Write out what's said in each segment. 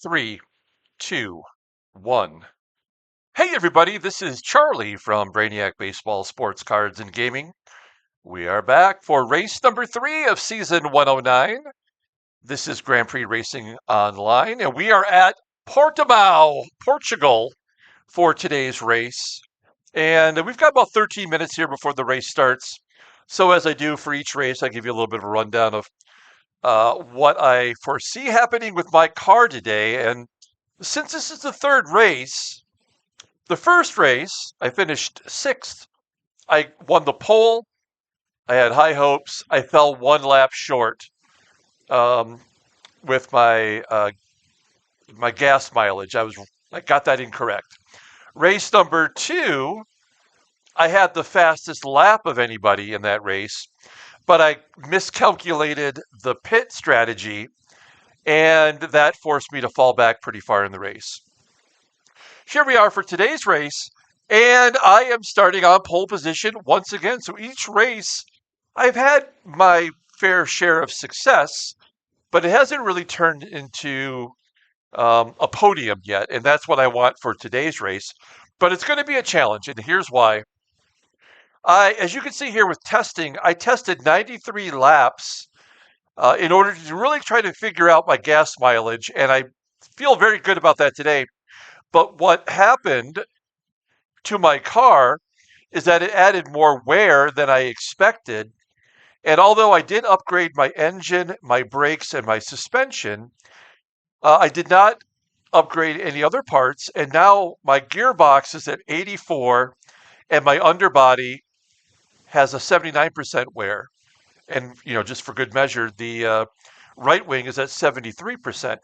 Three, two, one. Hey everybody, this is Charlie from Brainiac Baseball, Sports Cards, and Gaming. We are back for race number 3 of season 109. This is Grand Prix Racing Online, and we are at Portimao, Portugal, for today's race. And we've got about 13 minutes here before the race starts. So as I do for each race, I give you a little bit of a rundown of what I foresee happening with my car today. And since this is the third race, the first race, I finished 6th. I won the pole. I had high hopes. I fell one lap short with my gas mileage. I got that incorrect. Race number 2, I had the fastest lap of anybody in that race, but I miscalculated the pit strategy, and that forced me to fall back pretty far in the race. Here we are for today's race, and I am starting on pole position once again. So each race, I've had my fair share of success, but it hasn't really turned into a podium yet, and that's what I want for today's race. But it's going to be a challenge, and here's why. As you can see here with testing, I tested 93 laps in order to really try to figure out my gas mileage, and I feel very good about that today. But what happened to my car is that it added more wear than I expected. And although I did upgrade my engine, my brakes, and my suspension, I did not upgrade any other parts. And now my gearbox is at 84 and my underbody has a 79% wear. And, just for good measure, the right wing is at 73%.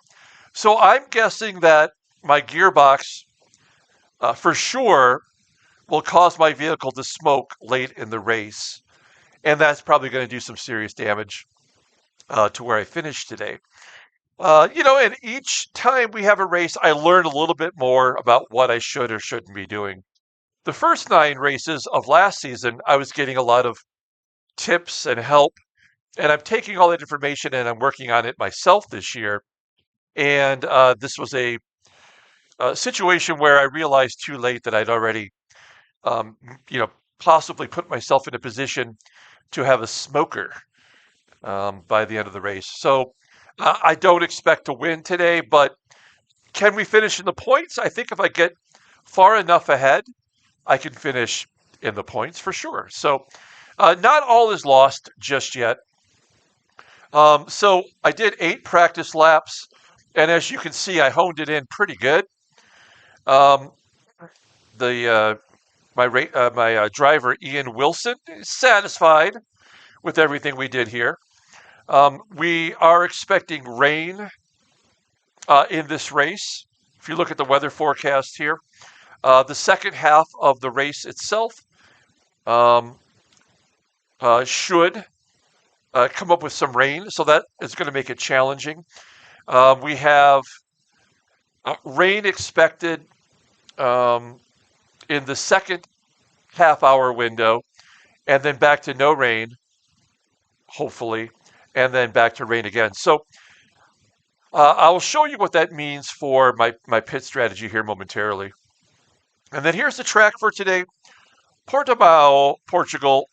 So I'm guessing that my gearbox for sure will cause my vehicle to smoke late in the race. And that's probably going to do some serious damage to where I finish today. And each time we have a race, I learn a little bit more about what I should or shouldn't be doing. The first 9 races of last season, I was getting a lot of tips and help. And I'm taking all that information and I'm working on it myself this year. And this was a situation where I realized too late that I'd already, possibly put myself in a position to have a smoker by the end of the race. So I don't expect to win today, but can we finish in the points? I think if I get far enough ahead, I can finish in the points for sure. So not all is lost just yet. So I did 8 practice laps, and as you can see, I honed it in pretty good. My driver Ian Wilson is satisfied with everything we did here. We are expecting rain in this race. If you look at the weather forecast here, the second half of the race itself should come up with some rain, so that is going to make it challenging. We have rain expected in the second half-hour window, and then back to no rain, hopefully, and then back to rain again. So I'll show you what that means for my pit strategy here momentarily. And then here's the track for today. Portimao, Portugal.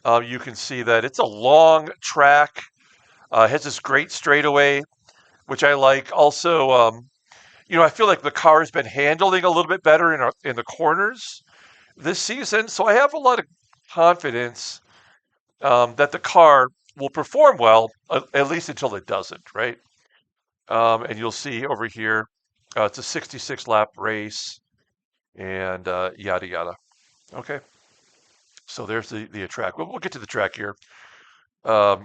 You can see that it's a long track. It has this great straightaway, which I like. Also, I feel like the car has been handling a little bit better in the corners this season. So I have a lot of confidence that the car will perform well, at least until it doesn't, right? And you'll see over here, it's a 66 lap race and yada, yada. Okay. So there's the track. We'll get to the track here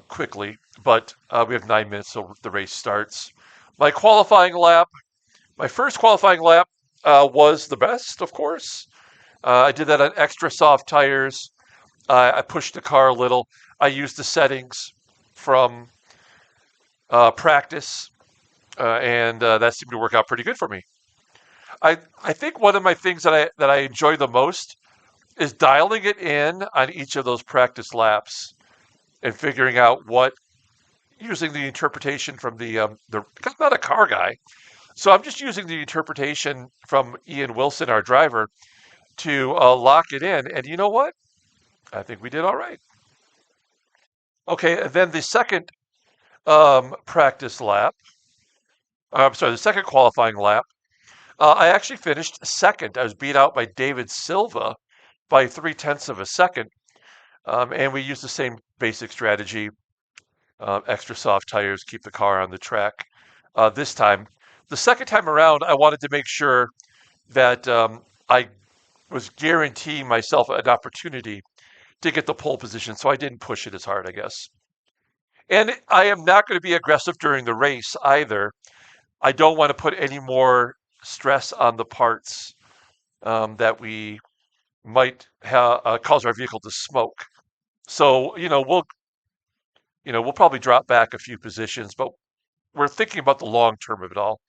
quickly, but we have 9 minutes till the race starts. My first qualifying lap was the best, of course. I did that on extra soft tires. I pushed the car a little. I used the settings from practice, and that seemed to work out pretty good for me. I think one of my things that I enjoy the most is dialing it in on each of those practice laps and figuring out using the interpretation from the I'm not a car guy, So I'm just using the interpretation from Ian Wilson, our driver, to lock it in. And you know what? I think we did all right. Okay, and then the second practice lap, I'm sorry, the second qualifying lap, I actually finished second. I was beat out by David Silva by 3/10 of a second. And we used the same basic strategy, extra soft tires, keep the car on the track. This time, the second time around, I wanted to make sure that I was guaranteeing myself an opportunity to get the pole position, so I didn't push it as hard, I guess. And I am not going to be aggressive during the race either. I don't want to put any more stress on the parts that we might cause our vehicle to smoke. So, we'll probably drop back a few positions, but we're thinking about the long term of it all.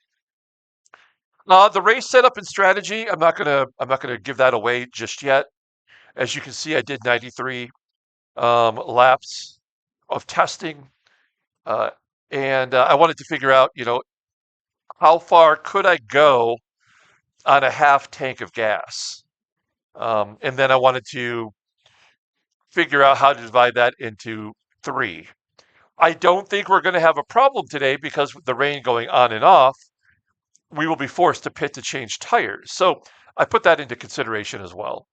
The race setup and strategy, I'm not gonna give that away just yet. As you can see, I did 93 laps of testing, uh, and I wanted to figure out, how far could I go on a half tank of gas, and then I wanted to figure out how to divide that into three. I don't think we're going to have a problem today because with the rain going on and off, we will be forced to pit to change tires. So I put that into consideration as well.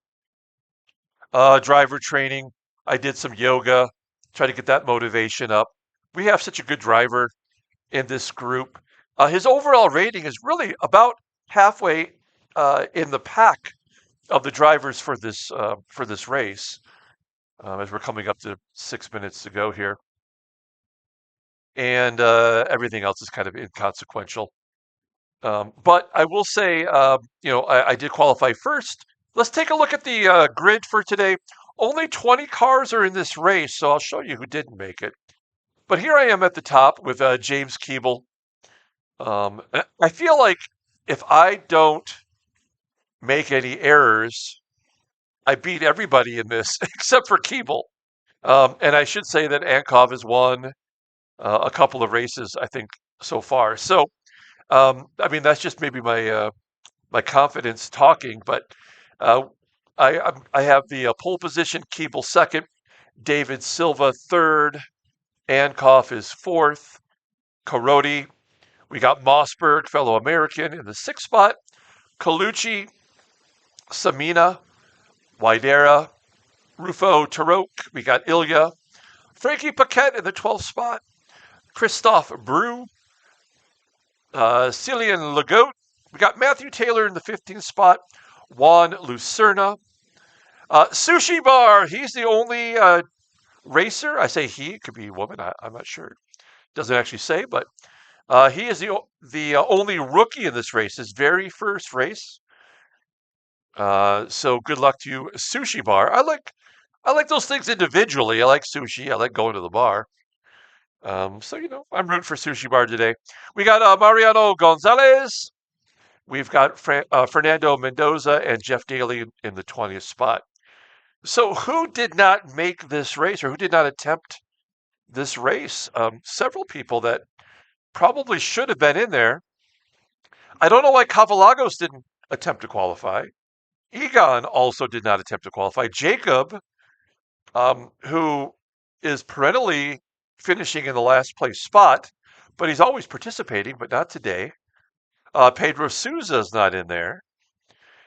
Driver training, I did some yoga, try to get that motivation up. We have such a good driver in this group. His overall rating is really about halfway in the pack of the drivers for this race. As we're coming up to 6 minutes to go here, and everything else is kind of inconsequential. But I will say, I did qualify first. Let's take a look at the grid for today. Only 20 cars are in this race, so I'll show you who didn't make it. But here I am at the top with James Keeble. I feel like if I don't make any errors, I beat everybody in this except for Keeble. And I should say that Ankov has won a couple of races, I think, so far. So, I mean, that's just maybe my confidence talking, but uh, I have the pole position, Keeble second, David Silva third, Ankoff is fourth, Carodi. We got Mossberg, fellow American, in the sixth spot, Colucci, Samina, Widera, Rufo Taroque. We got Ilya, Frankie Paquette in the 12th spot, Christophe Breu, Cillian Legault. We got Matthew Taylor in the 15th spot, Juan Lucerna. Sushi Bar, he's the only racer. I say he, it could be a woman, I'm not sure. Doesn't actually say, but he is the only rookie in this race, his very first race. So good luck to you, Sushi Bar. I like those things individually. I like sushi. I like going to the bar. So I'm rooting for Sushi Bar today. We got Mariano Gonzalez. We've got Fernando Mendoza and Jeff Daly in the 20th spot. So who did not make this race or who did not attempt this race? Several people that probably should have been in there. I don't know why Cavalagos didn't attempt to qualify. Egon also did not attempt to qualify. Jacob, who is perennially finishing in the last place spot, but he's always participating, but not today. Pedro Souza's not in there.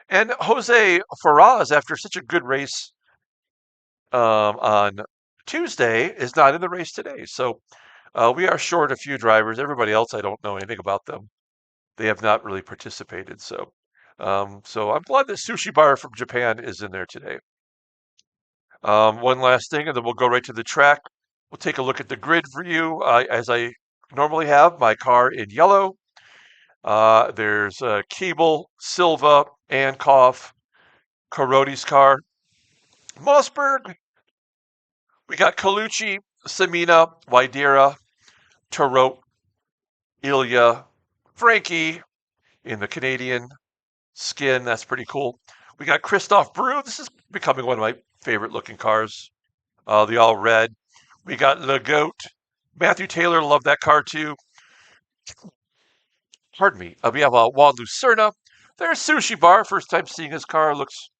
And Jose Faraz, after such a good race on Tuesday, is not in the race today. So we are short a few drivers. Everybody else, I don't know anything about them. They have not really participated. So I'm glad that Sushi Bar from Japan is in there today. One last thing, and then we'll go right to the track. We'll take a look at the grid for you, as I normally have. My car in yellow. There's Keeble, Silva, Ankoff, Carodi's car. Mossberg. We got Colucci, Samina, Widera, Taroque, Ilya, Frankie in the Canadian skin. That's pretty cool. We got Christophe Breu. This is becoming one of my favorite looking cars. The all red. We got Le Goat. Matthew Taylor, love that car too. pardon me. We have Juan Lucerna. There's Sushi Bar. First time seeing his car. Looks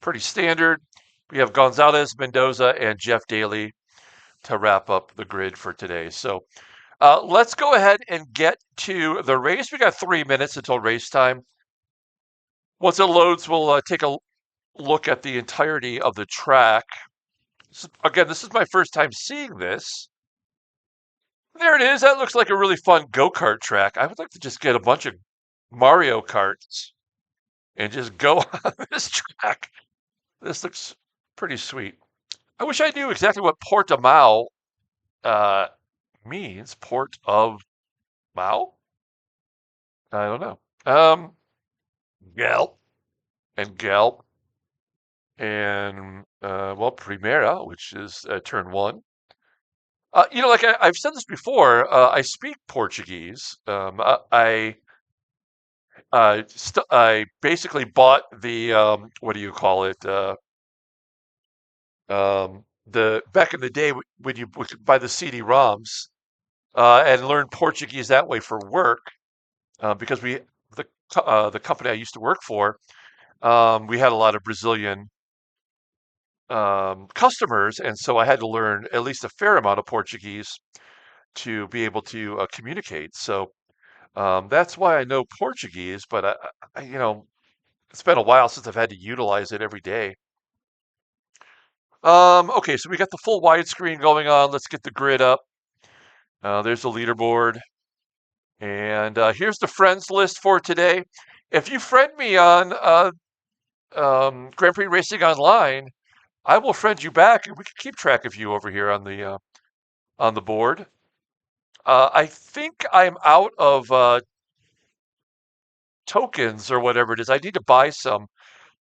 pretty standard. We have Gonzalez, Mendoza, and Jeff Daly to wrap up the grid for today. So let's go ahead and get to the race. We got 3 minutes until race time. Once it loads, we'll take a look at the entirety of the track. Again, this is my first time seeing this. There it is. That looks like a really fun go-kart track. I would like to just get a bunch of Mario Karts and just go on this track. This looks pretty sweet. I wish I knew exactly what Portimao uh, means. Port of Mao? I don't know. Gelp and Gelp and well, Primera, which is turn one. Like I've said this before, I speak Portuguese. I basically bought the what do you call it? The back in the day when you would buy the CD-ROMs and learn Portuguese that way for work because the company I used to work for, we had a lot of Brazilian customers, and so I had to learn at least a fair amount of Portuguese to be able to communicate. So that's why I know Portuguese, but it's been a while since I've had to utilize it every day. Okay, so we got the full widescreen going on. Let's get the grid up. There's the leaderboard. And here's the friends list for today. If you friend me on Grand Prix Racing Online, I will friend you back, and we can keep track of you over here on the board. I think I'm out of tokens or whatever it is. I need to buy some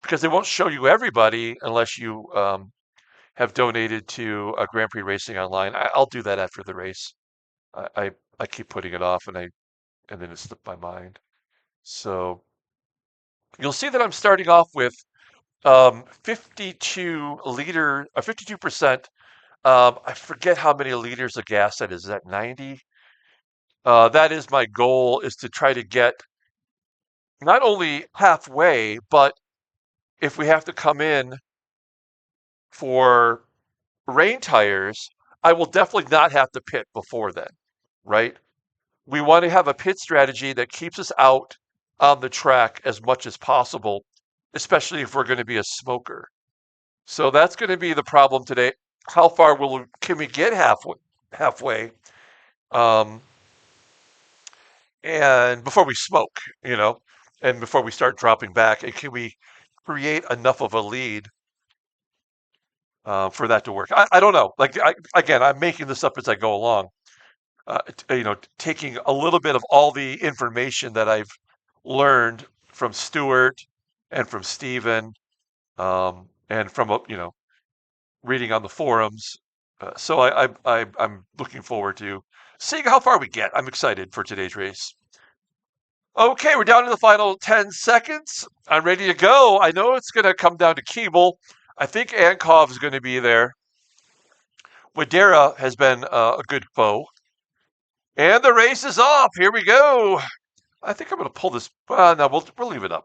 because they won't show you everybody unless you have donated to Grand Prix Racing Online. I'll do that after the race. I keep putting it off, and then it slipped my mind. So you'll see that I'm starting off with 52%. I forget how many liters of gas that is. Is that 90? That is my goal, is to try to get not only halfway, but if we have to come in for rain tires, I will definitely not have to pit before then, right? We want to have a pit strategy that keeps us out on the track as much as possible, especially if we're going to be a smoker. So that's going to be the problem today. How far can we get halfway, um, and before we smoke, and before we start dropping back, and can we create enough of a lead for that to work? I don't know. Again, I'm making this up as I go along. Taking a little bit of all the information that I've learned from Stuart and from Steven, and from reading on the forums. So I'm looking forward to seeing how far we get. I'm excited for today's race. Okay, we're down to the final 10 seconds. I'm ready to go. I know it's going to come down to Keeble. I think Ankov is going to be there. Wadera has been a good foe. And the race is off. Here we go. I think I'm going to pull this. No, we'll leave it up.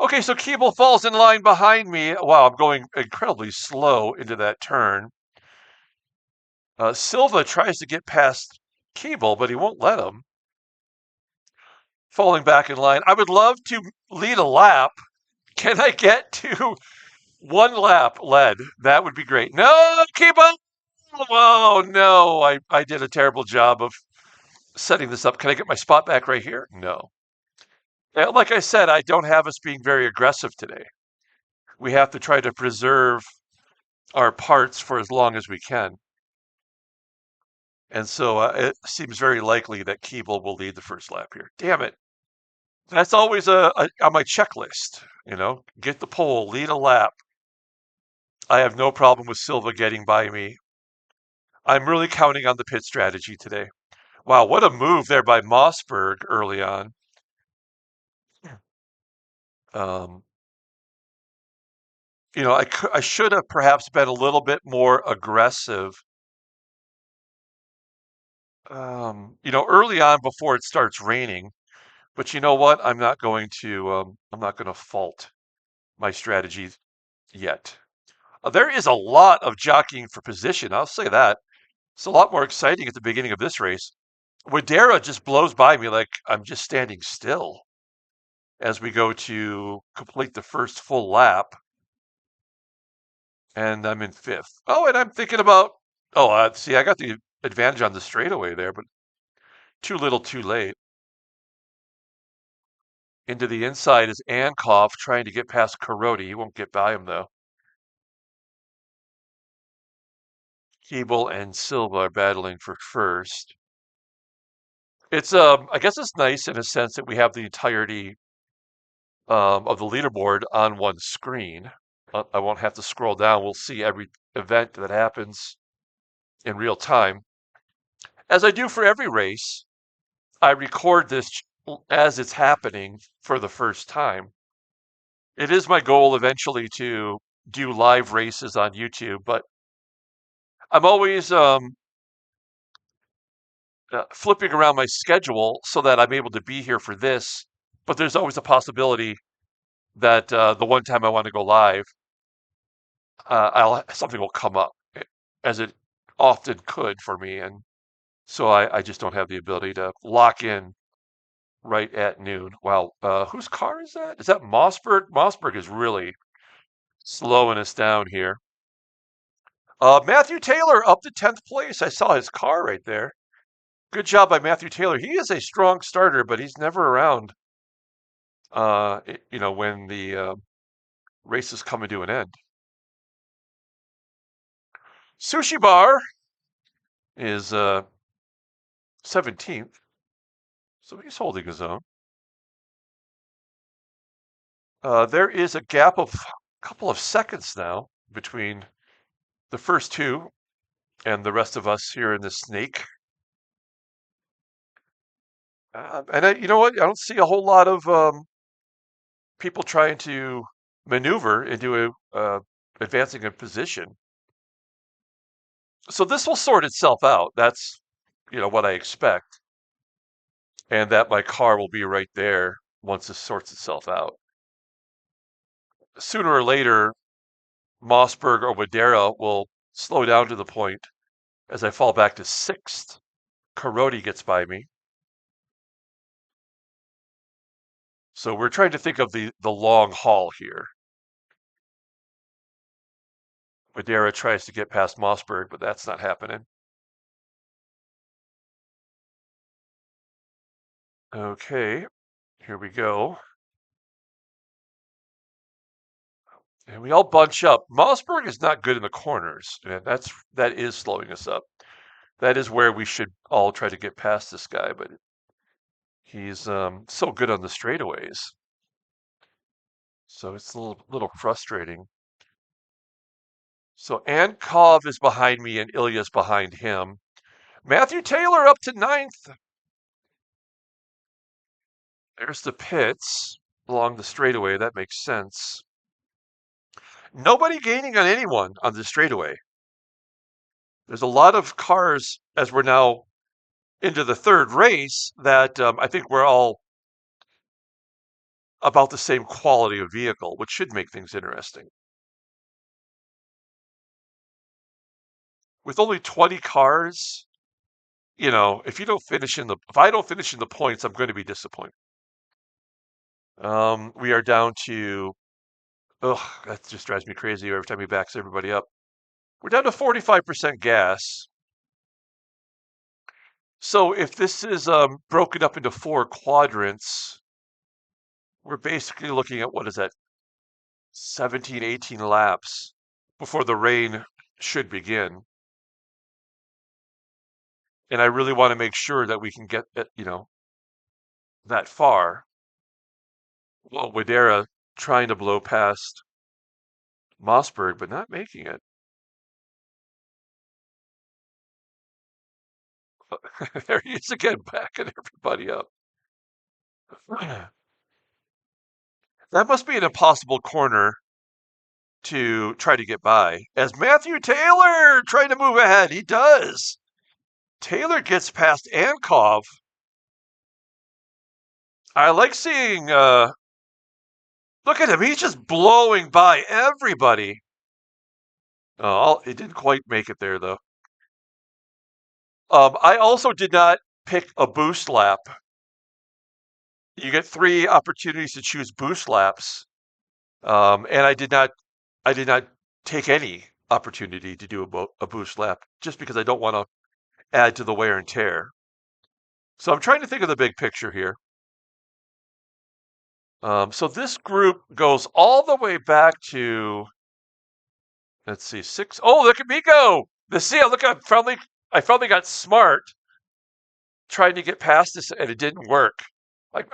Okay, so Keeble falls in line behind me. Wow, I'm going incredibly slow into that turn. Silva tries to get past Keeble, but he won't let him. Falling back in line. I would love to lead a lap. Can I get to one lap led? That would be great. No, Keeble! Oh, no. I did a terrible job of setting this up. Can I get my spot back right here? No. Like I said, I don't have us being very aggressive today. We have to try to preserve our parts for as long as we can. And so it seems very likely that Keeble will lead the first lap here. Damn it. That's always on my checklist, get the pole, lead a lap. I have no problem with Silva getting by me. I'm really counting on the pit strategy today. Wow, what a move there by Mossberg early on. Um, I should have perhaps been a little bit more aggressive. Early on before it starts raining, But you know what? I'm not going to fault my strategy yet. There is a lot of jockeying for position. I'll say that. It's a lot more exciting at the beginning of this race. Wadera just blows by me like I'm just standing still as we go to complete the first full lap, and I'm in fifth. Oh, and I'm thinking about. Oh, see, I got the advantage on the straightaway there, but too little, too late. Into the inside is Ankov trying to get past Karodi. He won't get by him though. Keeble and Silva are battling for first. It's I guess it's nice in a sense that we have the entirety of the leaderboard on one screen. I won't have to scroll down. We'll see every event that happens in real time. As I do for every race, I record this as it's happening for the first time. It is my goal eventually to do live races on YouTube, but I'm always flipping around my schedule so that I'm able to be here for this. But there's always a possibility that the one time I want to go live, something will come up, as it often could for me, and so I just don't have the ability to lock in right at noon. Wow, whose car is that? Is that Mossberg? Mossberg is really slowing us down here. Matthew Taylor up to 10th place. I saw his car right there. Good job by Matthew Taylor. He is a strong starter, but he's never around. When the race is coming to an end. Sushi Bar is 17th, so he's holding his own. There is a gap of a couple of seconds now between the first two and the rest of us here in the snake. You know what? I don't see a whole lot of people trying to maneuver into advancing a position. So this will sort itself out. That's, what I expect. And that my car will be right there once this sorts itself out. Sooner or later, Mossberg or Wadera will slow down to the point as I fall back to sixth. Karodi gets by me. So we're trying to think of the long haul here. Wadera tries to get past Mossberg, but that's not happening. Okay, here we go. And we all bunch up. Mossberg is not good in the corners, and that is slowing us up. That is where we should all try to get past this guy, but he's so good on the straightaways. So it's a little frustrating. So Ankov is behind me and Ilya's behind him. Matthew Taylor up to ninth. There's the pits along the straightaway. That makes sense. Nobody gaining on anyone on the straightaway. There's a lot of cars as we're now into the third race that I think we're all about the same quality of vehicle, which should make things interesting. With only 20 cars, if I don't finish in the points, I'm going to be disappointed. We are down to, that just drives me crazy every time he backs everybody up. We're down to 45% gas. So if this is broken up into 4 quadrants, we're basically looking at, what is that, 17, 18 laps before the rain should begin. And I really want to make sure that we can get, that far. Well, Wadera trying to blow past Mossberg, but not making it. There he is again, backing everybody up. That must be an impossible corner to try to get by. As Matthew Taylor trying to move ahead, he does. Taylor gets past Ankov. I like seeing, look at him. He's just blowing by everybody. Oh, it didn't quite make it there, though. I also did not pick a boost lap. You get 3 opportunities to choose boost laps, and I did not take any opportunity to do a boost lap just because I don't want to add to the wear and tear. So I'm trying to think of the big picture here. So this group goes all the way back to, let's see, six. Oh, look at me go! See, look, I finally got smart trying to get past this, and it didn't work. Like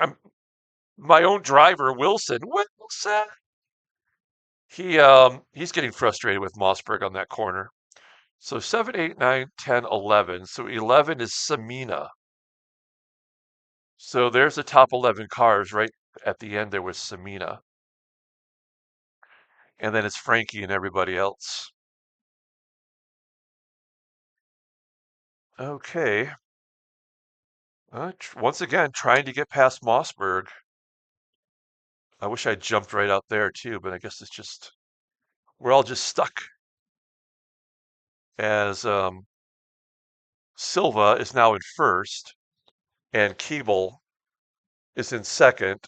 my own driver, Wilson. He's getting frustrated with Mossberg on that corner. So 7, 8, 9, 10, 11. So 11 is Samina. So there's the top 11 cars right at the end. There was Samina, and then it's Frankie and everybody else. Okay. Once again, trying to get past Mossberg. I wish I jumped right out there too, but I guess it's just we're all just stuck. As Silva is now in first, and Keeble is in second.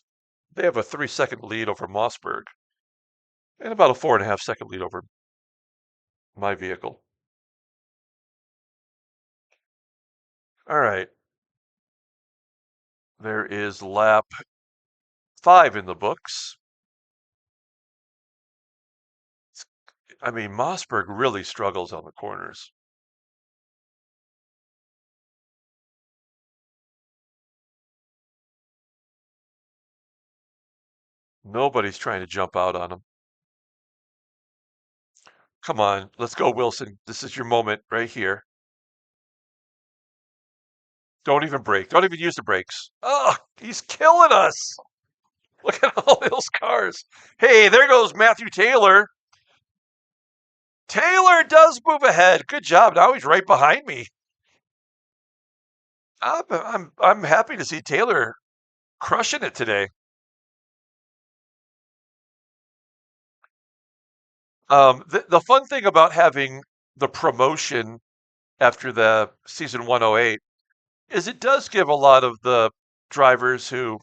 They have a 3-second lead over Mossberg, and about a 4.5-second lead over my vehicle. All right. There is lap 5 in the books. I mean, Mossberg really struggles on the corners. Nobody's trying to jump out on him. Come on, let's go, Wilson. This is your moment right here. Don't even brake. Don't even use the brakes. Oh, he's killing us. Look at all those cars. Hey, there goes Matthew Taylor. Taylor does move ahead. Good job. Now he's right behind me. I'm happy to see Taylor crushing it today. The fun thing about having the promotion after the season 108 is it does give a lot of the drivers who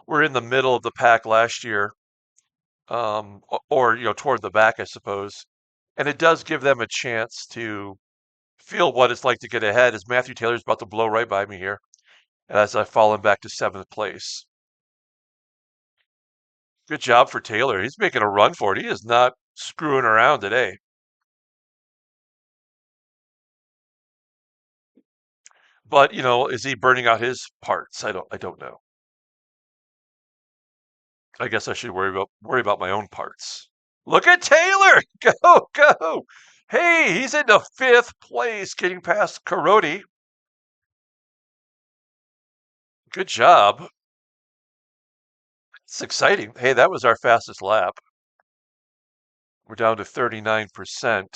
were in the middle of the pack last year, or toward the back, I suppose, and it does give them a chance to feel what it's like to get ahead. As Matthew Taylor's about to blow right by me here, as I've fallen back to 7th place. Good job for Taylor. He's making a run for it. He is not screwing around today. But is he burning out his parts? I don't know. I guess I should worry about my own parts. Look at Taylor! Go, go! Hey, he's into 5th place, getting past Carodi. Good job. It's exciting. Hey, that was our fastest lap. We're down to 39%.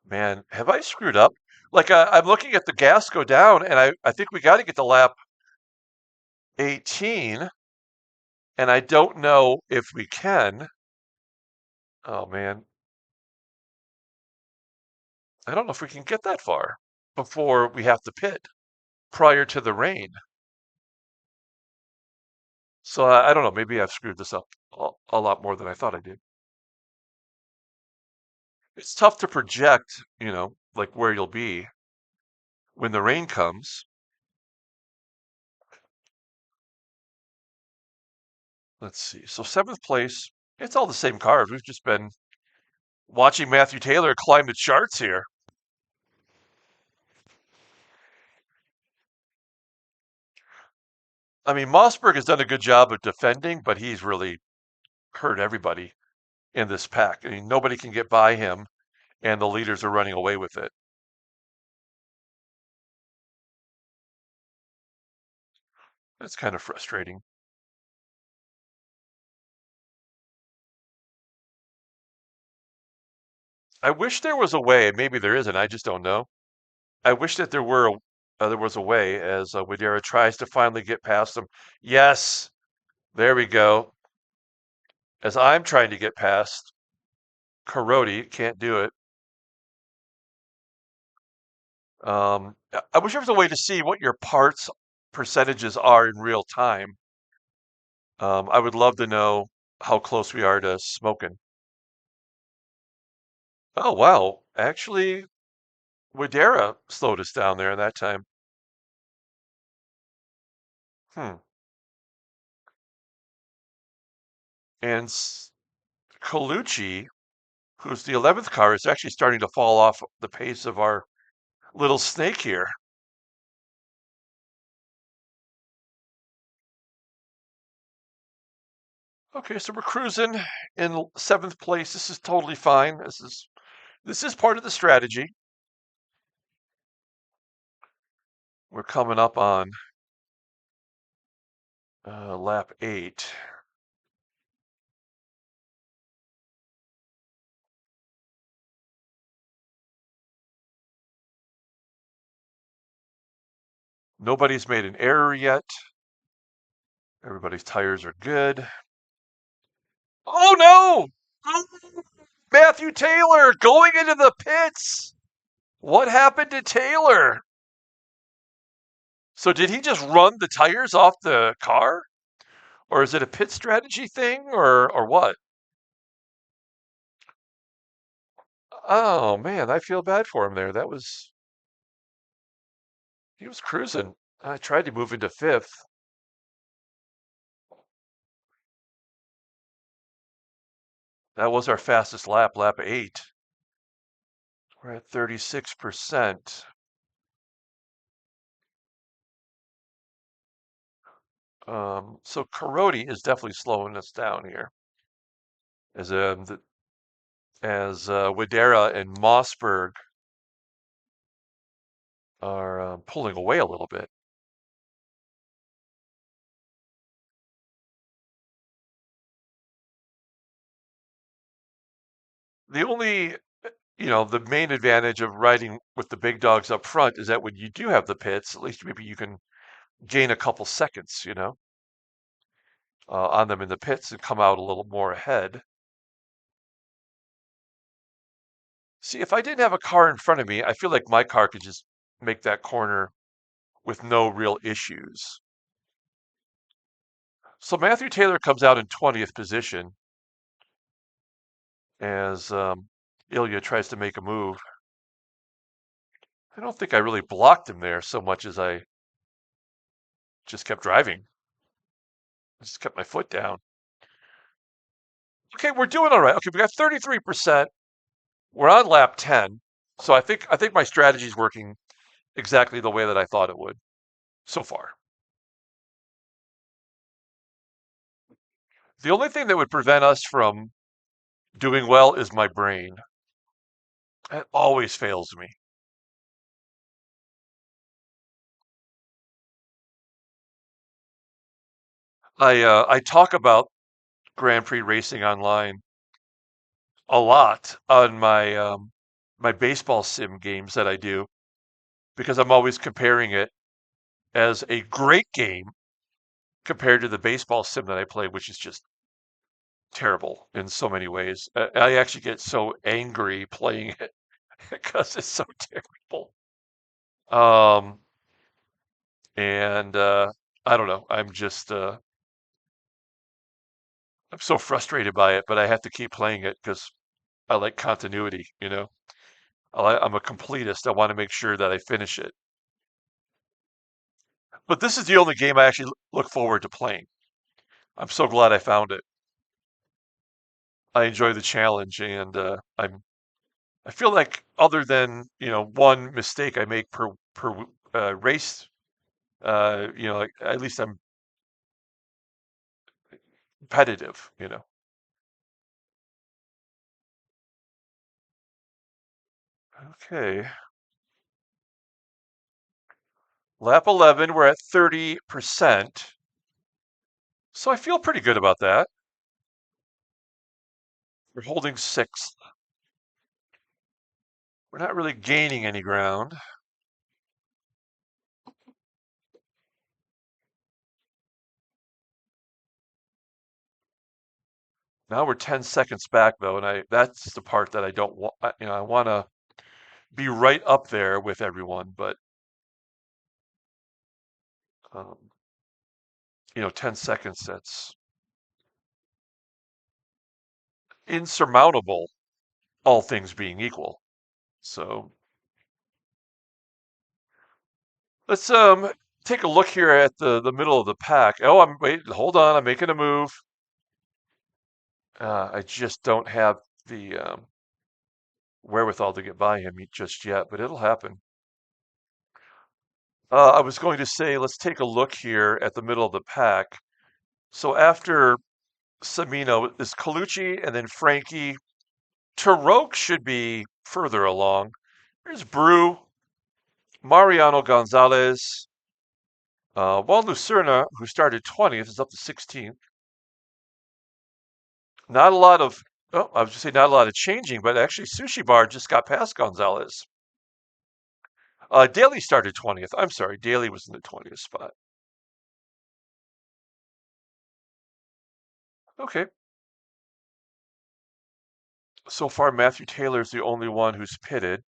Man, have I screwed up? Like, I'm looking at the gas go down, and I think we got to get to lap 18, and I don't know if we can. Oh, man. I don't know if we can get that far before we have to pit prior to the rain. So I don't know. Maybe I've screwed this up a lot more than I thought I did. It's tough to project, like where you'll be when the rain comes. Let's see. So 7th place, it's all the same cars. We've just been watching Matthew Taylor climb the charts here. I mean, Mossberg has done a good job of defending, but he's really hurt everybody in this pack. I mean, nobody can get by him, and the leaders are running away with it. That's kind of frustrating. I wish there was a way, and maybe there isn't, I just don't know. I wish that there were there was a way as Widera tries to finally get past him. Yes, there we go. As I'm trying to get past Karoti, can't do it. I wish there was a way to see what your parts percentages are in real time. I would love to know how close we are to smoking. Oh, wow. Actually, Widera slowed us down there that time. Hmm. And Colucci, who's the 11th car, is actually starting to fall off the pace of our little snake here. Okay, so we're cruising in 7th place. This is totally fine. This is part of the strategy. We're coming up on lap 8. Nobody's made an error yet. Everybody's tires are good. Oh no! Oh, Matthew Taylor going into the pits. What happened to Taylor? So did he just run the tires off the car? Or is it a pit strategy thing or what? Oh man, I feel bad for him there. He was cruising. I tried to move into 5th. That was our fastest lap 8. We're at 36%. So Karoti is definitely slowing us down here. As Widera and Mossberg are pulling away a little bit. The only, the main advantage of riding with the big dogs up front is that when you do have the pits, at least maybe you can gain a couple seconds, on them in the pits and come out a little more ahead. See, if I didn't have a car in front of me, I feel like my car could just make that corner with no real issues. So Matthew Taylor comes out in 20th position as Ilya tries to make a move. I don't think I really blocked him there so much as I just kept driving. I just kept my foot down. Okay, we're doing all right. Okay, we got 33%. We're on lap 10. So I think my strategy is working exactly the way that I thought it would so far. The only thing that would prevent us from doing well is my brain. It always fails me. I talk about Grand Prix racing online a lot on my baseball sim games that I do because I'm always comparing it as a great game compared to the baseball sim that I play, which is just terrible in so many ways. I actually get so angry playing it because it's so terrible. Um, and I don't know. I'm so frustrated by it, but I have to keep playing it because I like continuity. I'm a completist. I want to make sure that I finish it. But this is the only game I actually look forward to playing. I'm so glad I found it. I enjoy the challenge, and I feel like other than one mistake I make per race, like, at least I'm competitive. Okay, lap 11, we're at 30%, so I feel pretty good about that. We're holding 6th. We're not really gaining any ground. Now we're 10 seconds back though, and that's the part that I don't want. I want to be right up there with everyone, but um, 10 seconds, that's insurmountable, all things being equal. So let's take a look here at the middle of the pack. Oh, hold on, I'm making a move. I just don't have the wherewithal to get by him just yet, but it'll happen. I was going to say, let's take a look here at the middle of the pack. So after Samino is Colucci and then Frankie. Taroque should be further along. There's Brew, Mariano Gonzalez, Juan Lucerna, who started 20th, is up to 16th. Not a lot of, oh, I was just saying not a lot of changing, but actually Sushi Bar just got past Gonzalez. Daly started 20th. I'm sorry, Daly was in the 20th spot. Okay. So far, Matthew Taylor is the only one who's pitted.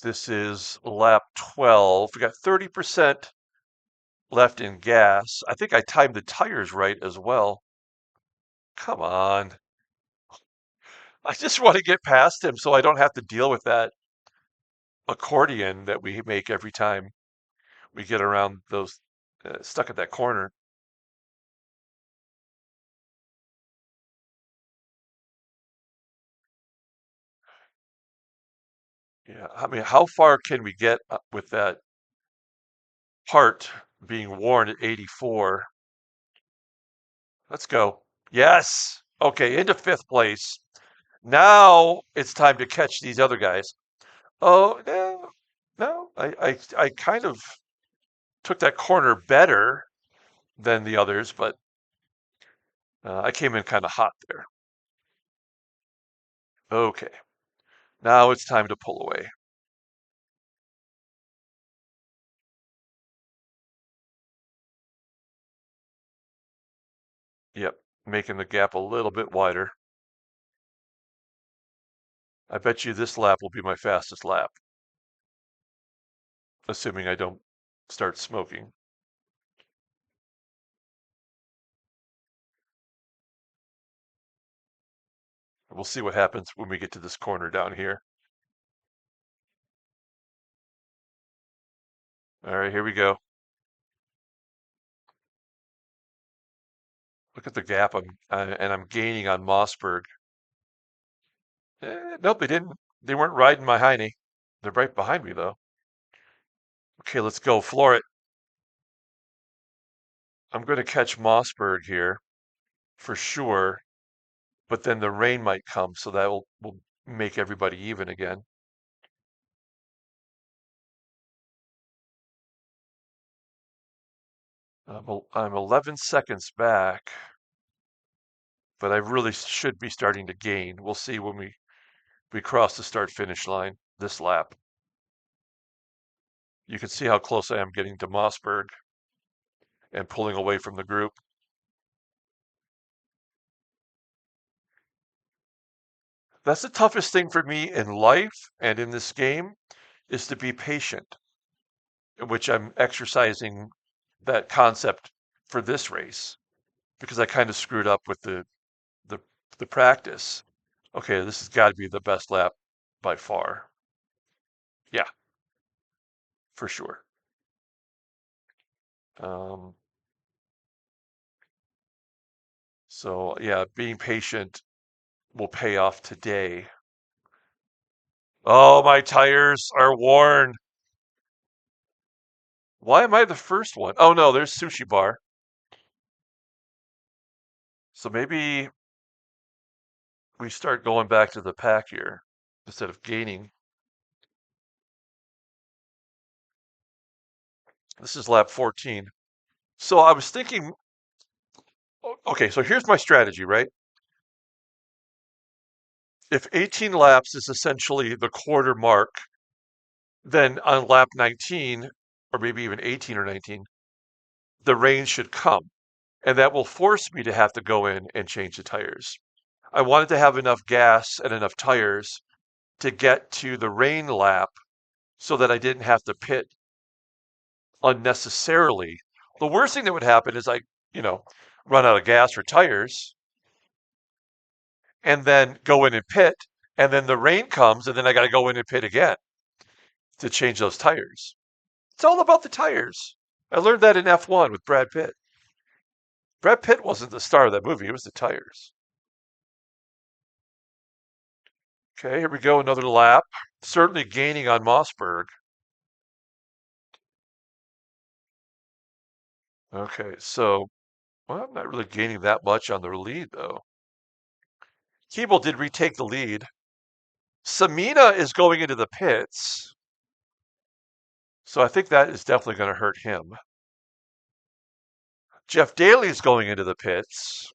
This is lap 12. We got 30% left in gas. I think I timed the tires right as well. Come on. I just want to get past him so I don't have to deal with that accordion that we make every time we get around those stuck at that corner. Yeah, I mean, how far can we get with that part being worn at 84? Let's go. Yes. Okay, into fifth place. Now it's time to catch these other guys. Oh, no, no. I kind of took that corner better than the others, but I came in kind of hot there. Okay. Now it's time to pull away. Yep, making the gap a little bit wider. I bet you this lap will be my fastest lap, assuming I don't start smoking. We'll see what happens when we get to this corner down here. All right, here we go. Look at the gap and I'm gaining on Mossberg. Nope, they didn't. They weren't riding my hiney. They're right behind me though. Okay, let's go. Floor it. I'm going to catch Mossberg here for sure, but then the rain might come, so that will make everybody even again. I'm 11 seconds back, but I really should be starting to gain. We'll see when we cross the start finish line this lap. You can see how close I am getting to Mossberg and pulling away from the group. That's the toughest thing for me in life and in this game is to be patient, which I'm exercising that concept for this race because I kind of screwed up with the, the practice. Okay, this has got to be the best lap by far. Yeah, for sure. Um, so yeah, being patient will pay off today. Oh, my tires are worn. Why am I the first one? Oh no, there's Sushi Bar. So maybe we start going back to the pack here instead of gaining. This is lap 14. So I was thinking, okay, so here's my strategy, right? If 18 laps is essentially the quarter mark then on lap 19, or maybe even 18 or 19, the rain should come. And that will force me to have to go in and change the tires. I wanted to have enough gas and enough tires to get to the rain lap so that I didn't have to pit unnecessarily. The worst thing that would happen is you know, run out of gas or tires and then go in and pit, and then the rain comes, and then I got to go in and pit again to change those tires. It's all about the tires. I learned that in F1 with Brad Pitt. Brad Pitt wasn't the star of that movie, it was the tires. Okay, here we go, another lap. Certainly gaining on Mossberg. Okay, so, well, I'm not really gaining that much on the lead, though. Keeble did retake the lead. Samina is going into the pits, so I think that is definitely going to hurt him. Jeff Daly is going into the pits.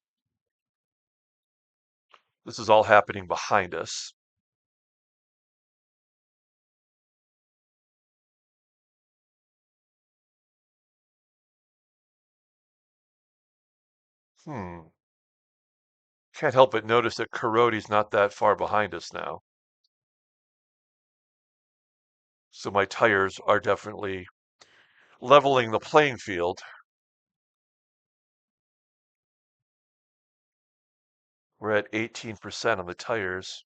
This is all happening behind us. Hmm. Can't help but notice that Karoti's not that far behind us now. So my tires are definitely leveling the playing field. We're at 18% on the tires.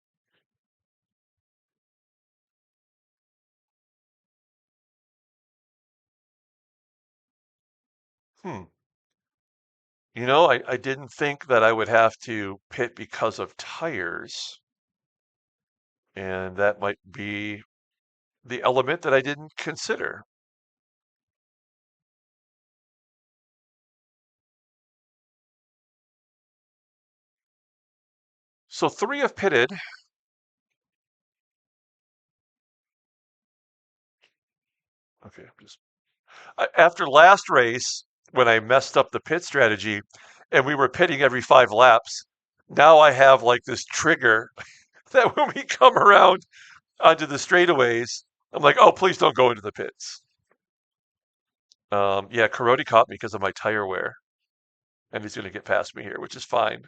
Hmm. You know, I didn't think that I would have to pit because of tires. And that might be the element that I didn't consider. So 3 have pitted. Okay, after last race, when I messed up the pit strategy and we were pitting every 5 laps, now I have like this trigger that when we come around onto the straightaways, I'm like, oh, please don't go into the pits. Yeah, Karoti caught me because of my tire wear, and he's going to get past me here, which is fine.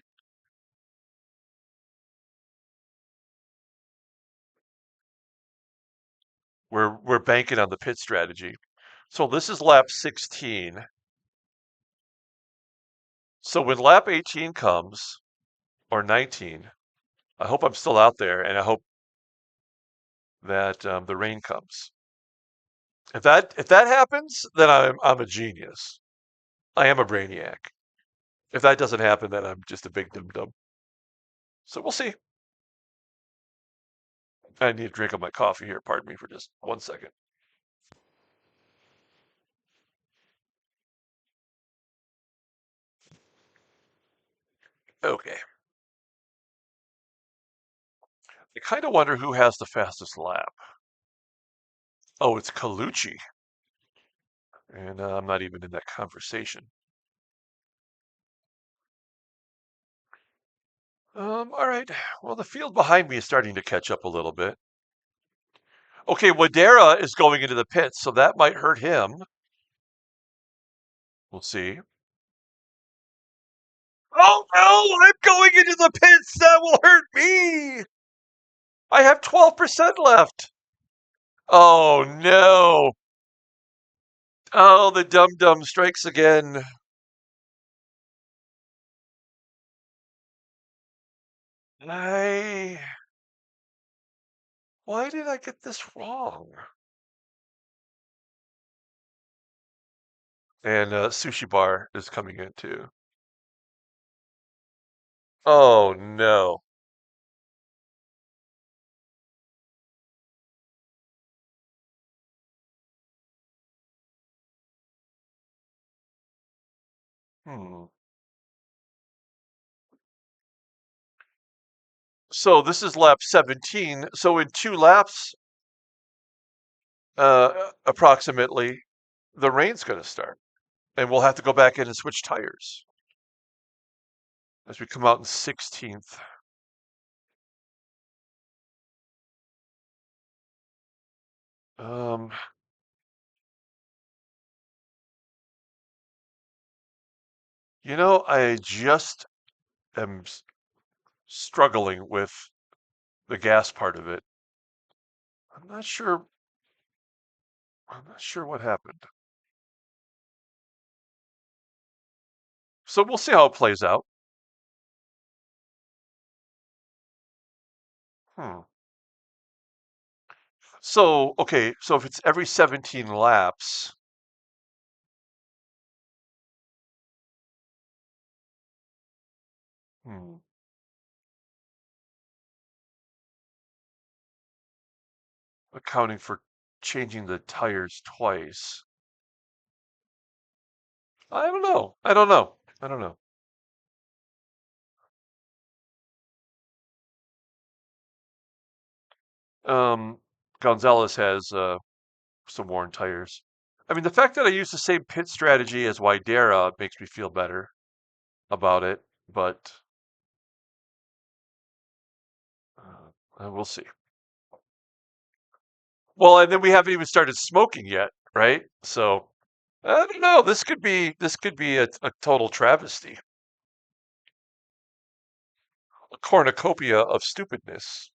We're banking on the pit strategy. So this is lap 16. So when lap 18 comes, or 19, I hope I'm still out there, and I hope that the rain comes. If that happens, then I'm a genius. I am a brainiac. If that doesn't happen, then I'm just a big dum dum. So we'll see. I need a drink of my coffee here. Pardon me for just 1 second. Okay. I kind of wonder who has the fastest lap. Oh, it's Colucci. And I'm not even in that conversation. All right. Well, the field behind me is starting to catch up a little bit. Okay, Wadera is going into the pits, so that might hurt him. We'll see. Oh no, I'm going into the pits. That will hurt me. I have 12% left. Oh no. Oh, the dum dum strikes again. I. Why did I get this wrong? And Sushi Bar is coming in too. Oh no. Hmm. So this is lap 17. So in 2 laps, approximately, the rain's going to start. And we'll have to go back in and switch tires as we come out in 16th. Um, I just am struggling with the gas part of it. I'm not sure. I'm not sure what happened. So we'll see how it plays out. Hmm. So, okay, so if it's every 17 laps, hmm, accounting for changing the tires twice. I don't know. I don't know. I don't know. Um, Gonzalez has some worn tires. I mean, the fact that I use the same pit strategy as Widera makes me feel better about it, but we'll see. Well, and then we haven't even started smoking yet, right? So I don't know. This could be a total travesty, a cornucopia of stupidness.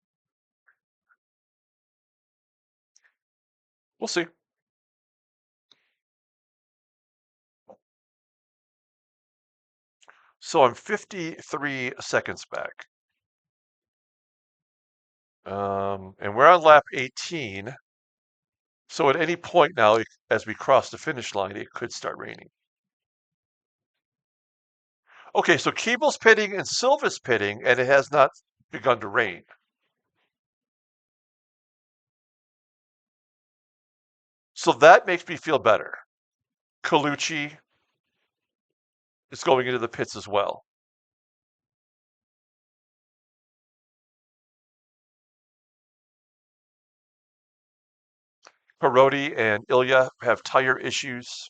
We'll see. So I'm 53 seconds back. And we're on lap 18. So at any point now, as we cross the finish line, it could start raining. Okay, so Keeble's pitting and Silva's pitting, and it has not begun to rain. So that makes me feel better. Colucci is going into the pits as well. Perotti and Ilya have tire issues.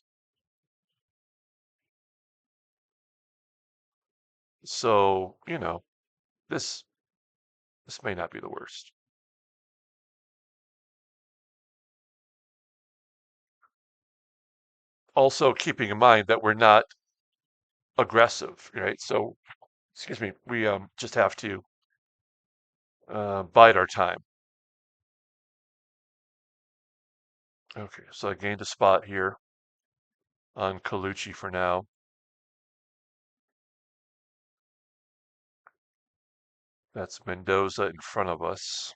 So, this this may not be the worst. Also, keeping in mind that we're not aggressive, right? So, excuse me, we just have to bide our time. Okay, so I gained a spot here on Colucci for now. That's Mendoza in front of us.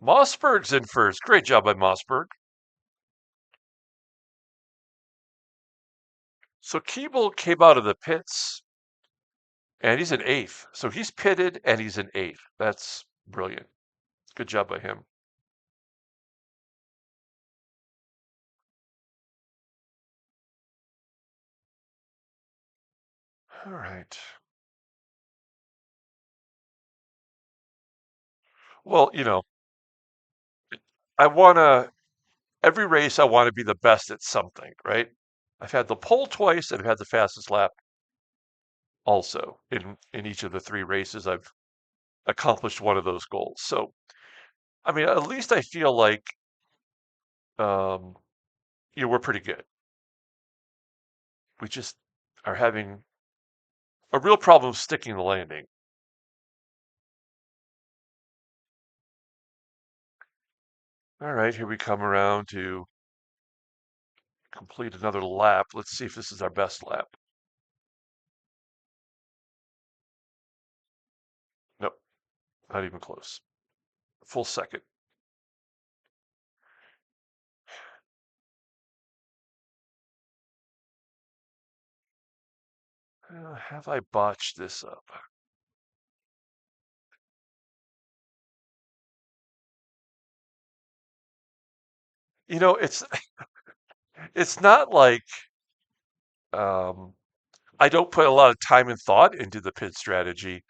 Mossberg's in first. Great job by Mossberg. So Keeble came out of the pits and he's in eighth. So he's pitted and he's in eighth. That's brilliant. Good job by him. All right. Well, I want to, every race, I want to be the best at something, right? I've had the pole twice and I've had the fastest lap also in each of the three races. I've accomplished one of those goals. So, I mean, at least I feel like, um, we're pretty good. We just are having a real problem sticking the landing. All right, here we come around to complete another lap. Let's see if this is our best lap. Nope, not even close. Full second. Have I botched this up? It's it's not like um, I don't put a lot of time and thought into the pit strategy.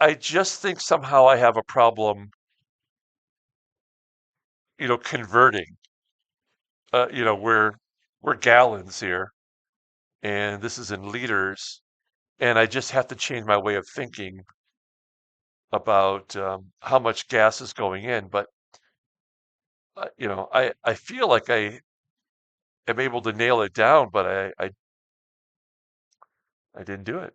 I just think somehow I have a problem, converting. We're gallons here. and this is in liters, and I just have to change my way of thinking about how much gas is going in. But I feel like I am able to nail it down, but I didn't do it.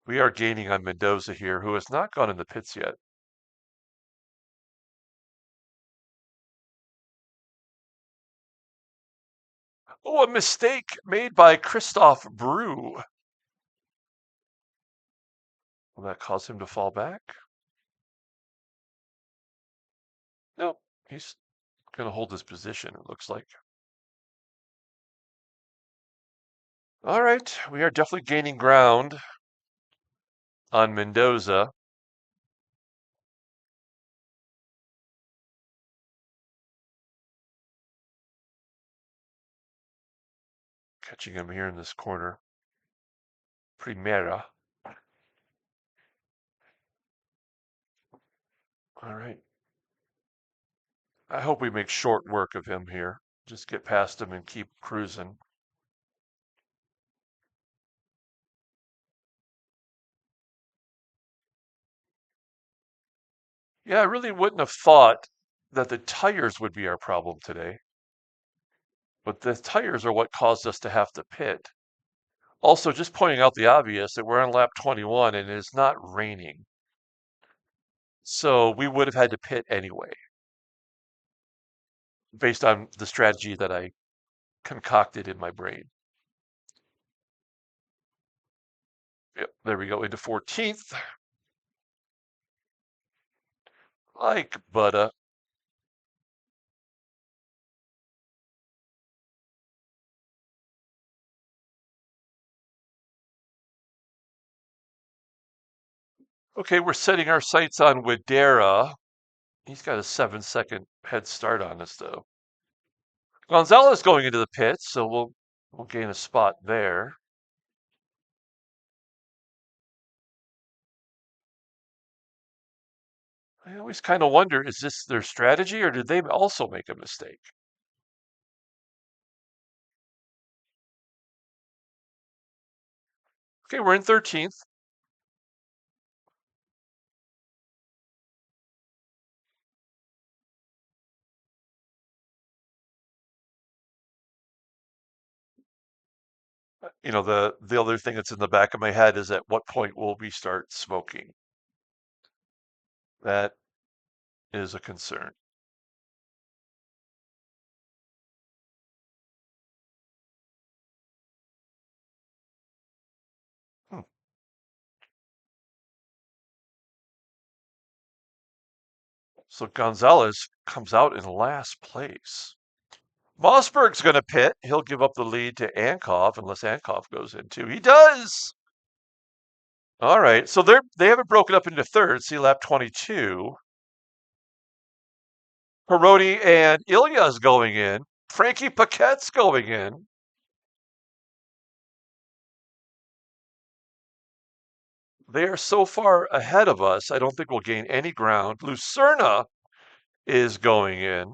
We are gaining on Mendoza here, who has not gone in the pits yet. Oh, a mistake made by Christoph Brew. Will that cause him to fall back? Nope, he's going to hold his position, it looks like. All right, we are definitely gaining ground on Mendoza. Catching him here in this corner. Primera. All right. I hope we make short work of him here. Just get past him and keep cruising. Yeah, I really wouldn't have thought that the tires would be our problem today. But the tires are what caused us to have to pit. Also, just pointing out the obvious that we're on lap 21 and it is not raining. So we would have had to pit anyway, based on the strategy that I concocted in my brain. Yep, there we go into 14th. Like butter. Okay, we're setting our sights on Widera. He's got a 7-second head start on us, though. Gonzalez going into the pits, so we'll gain a spot there. I always kind of wonder, is this their strategy or did they also make a mistake? Okay, we're in 13th. The other thing that's in the back of my head is at what point will we start smoking? That is a concern. Hmm. So Gonzalez comes out in last place. Mossberg's going to pit. He'll give up the lead to Ankov unless Ankov goes in too. He does. All right. So they haven't broken up into thirds. See lap 22. Peroni and Ilya's going in. Frankie Paquette's going in. They are so far ahead of us, I don't think we'll gain any ground. Lucerna is going in.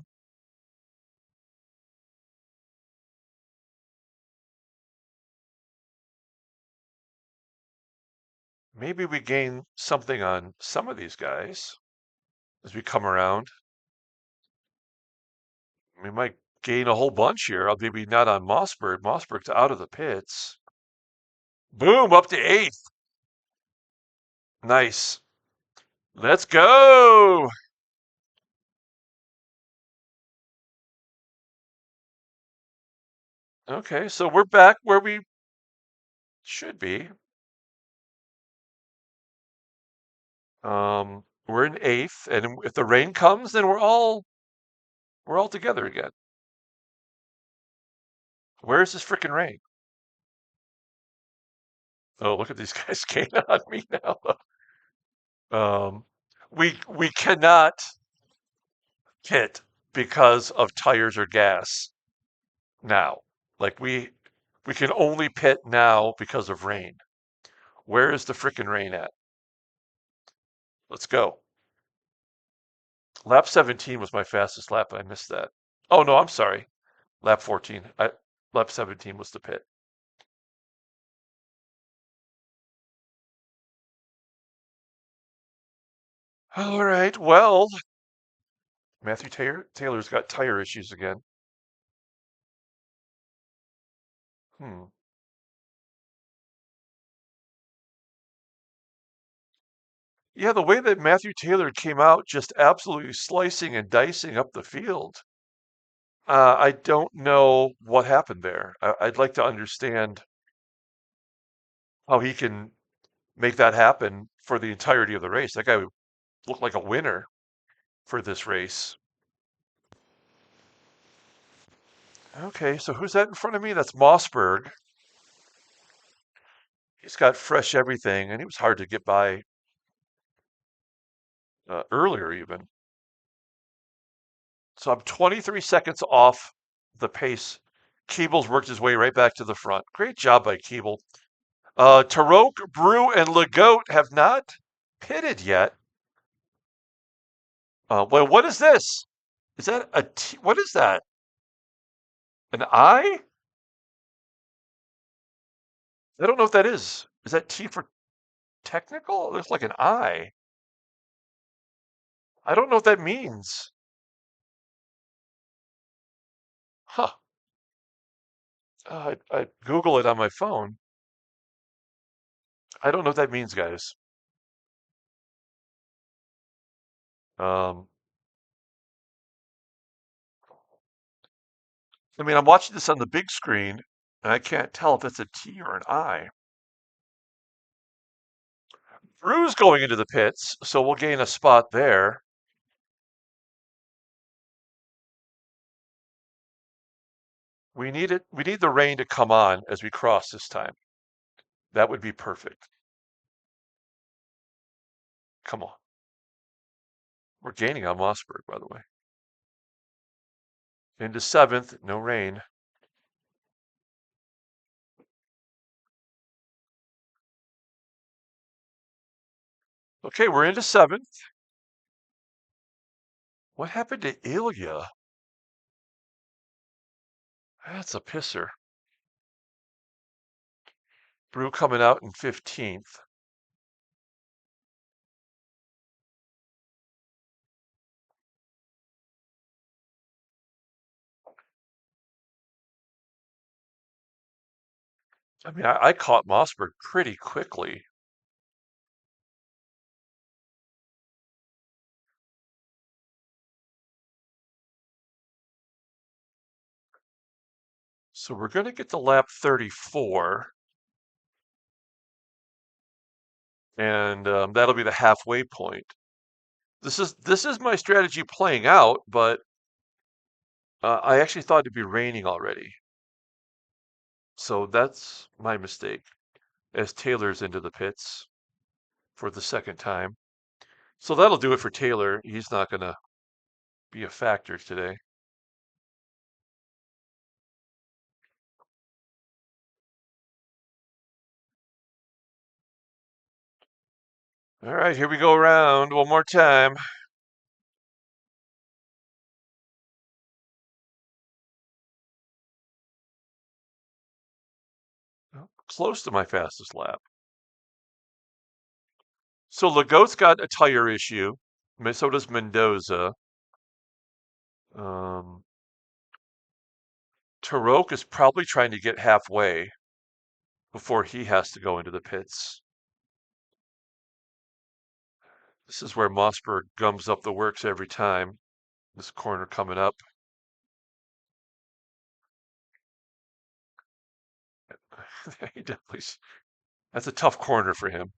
Maybe we gain something on some of these guys as we come around. We might gain a whole bunch here. Maybe not on Mossberg. Mossberg's out of the pits. Boom, up to 8th. Nice. Let's go. Okay, so we're back where we should be. We're in 8th, and if the rain comes, then we're all together again. Where's this freaking rain? Oh, look at these guys gaining on me now. Um, we cannot pit because of tires or gas now. Like we can only pit now because of rain. Where is the freaking rain at? Let's go. Lap 17 was my fastest lap. I missed that. Oh no, I'm sorry. Lap 14. Lap 17 was the pit. All right. Well, Matthew Taylor's got tire issues again. Hmm. Yeah, the way that Matthew Taylor came out just absolutely slicing and dicing up the field. I don't know what happened there. I'd like to understand how he can make that happen for the entirety of the race. That guy would look like a winner for this race. Okay, so who's that in front of me? That's Mossberg. He's got fresh everything, and he was hard to get by earlier even. So I'm 23 seconds off the pace. Keeble's worked his way right back to the front. Great job by Keeble. Taroque, Brew, and Legault have not pitted yet. Well, what is this? Is that a T? What is that? An I? I don't know what that is. Is that T for technical? It looks like an I. I don't know what that means. Huh. I Google it on my phone. I don't know what that means, guys. Um, I mean, I'm watching this on the big screen, and I can't tell if it's a T or an I. Drew's going into the pits, so we'll gain a spot there. We need it. We need the rain to come on as we cross this time. That would be perfect. Come on. We're gaining on Mossberg, by the way. Into seventh, no rain. Okay, we're into seventh. What happened to Ilya? That's a pisser. Brew coming out in 15th. I mean, I caught Mossberg pretty quickly. So we're going to get to lap 34. And that'll be the halfway point. This is my strategy playing out, but I actually thought it'd be raining already. So that's my mistake as Taylor's into the pits for the second time. So that'll do it for Taylor. He's not going to be a factor today. All right, here we go around one more time. Oh, close to my fastest lap. So Legault's got a tire issue. So does Mendoza. Um, Taroque is probably trying to get halfway before he has to go into the pits. This is where Mossberg gums up the works every time. This corner coming up. He definitely, that's a tough corner for him.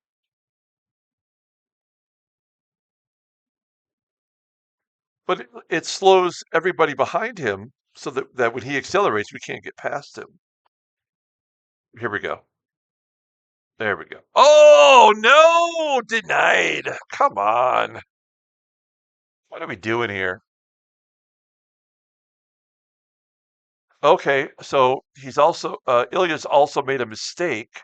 But it slows everybody behind him so that when he accelerates, we can't get past him. Here we go. There we go. Oh, no! Denied. Come on. What are we doing here? Okay, so he's also, Ilya's also made a mistake.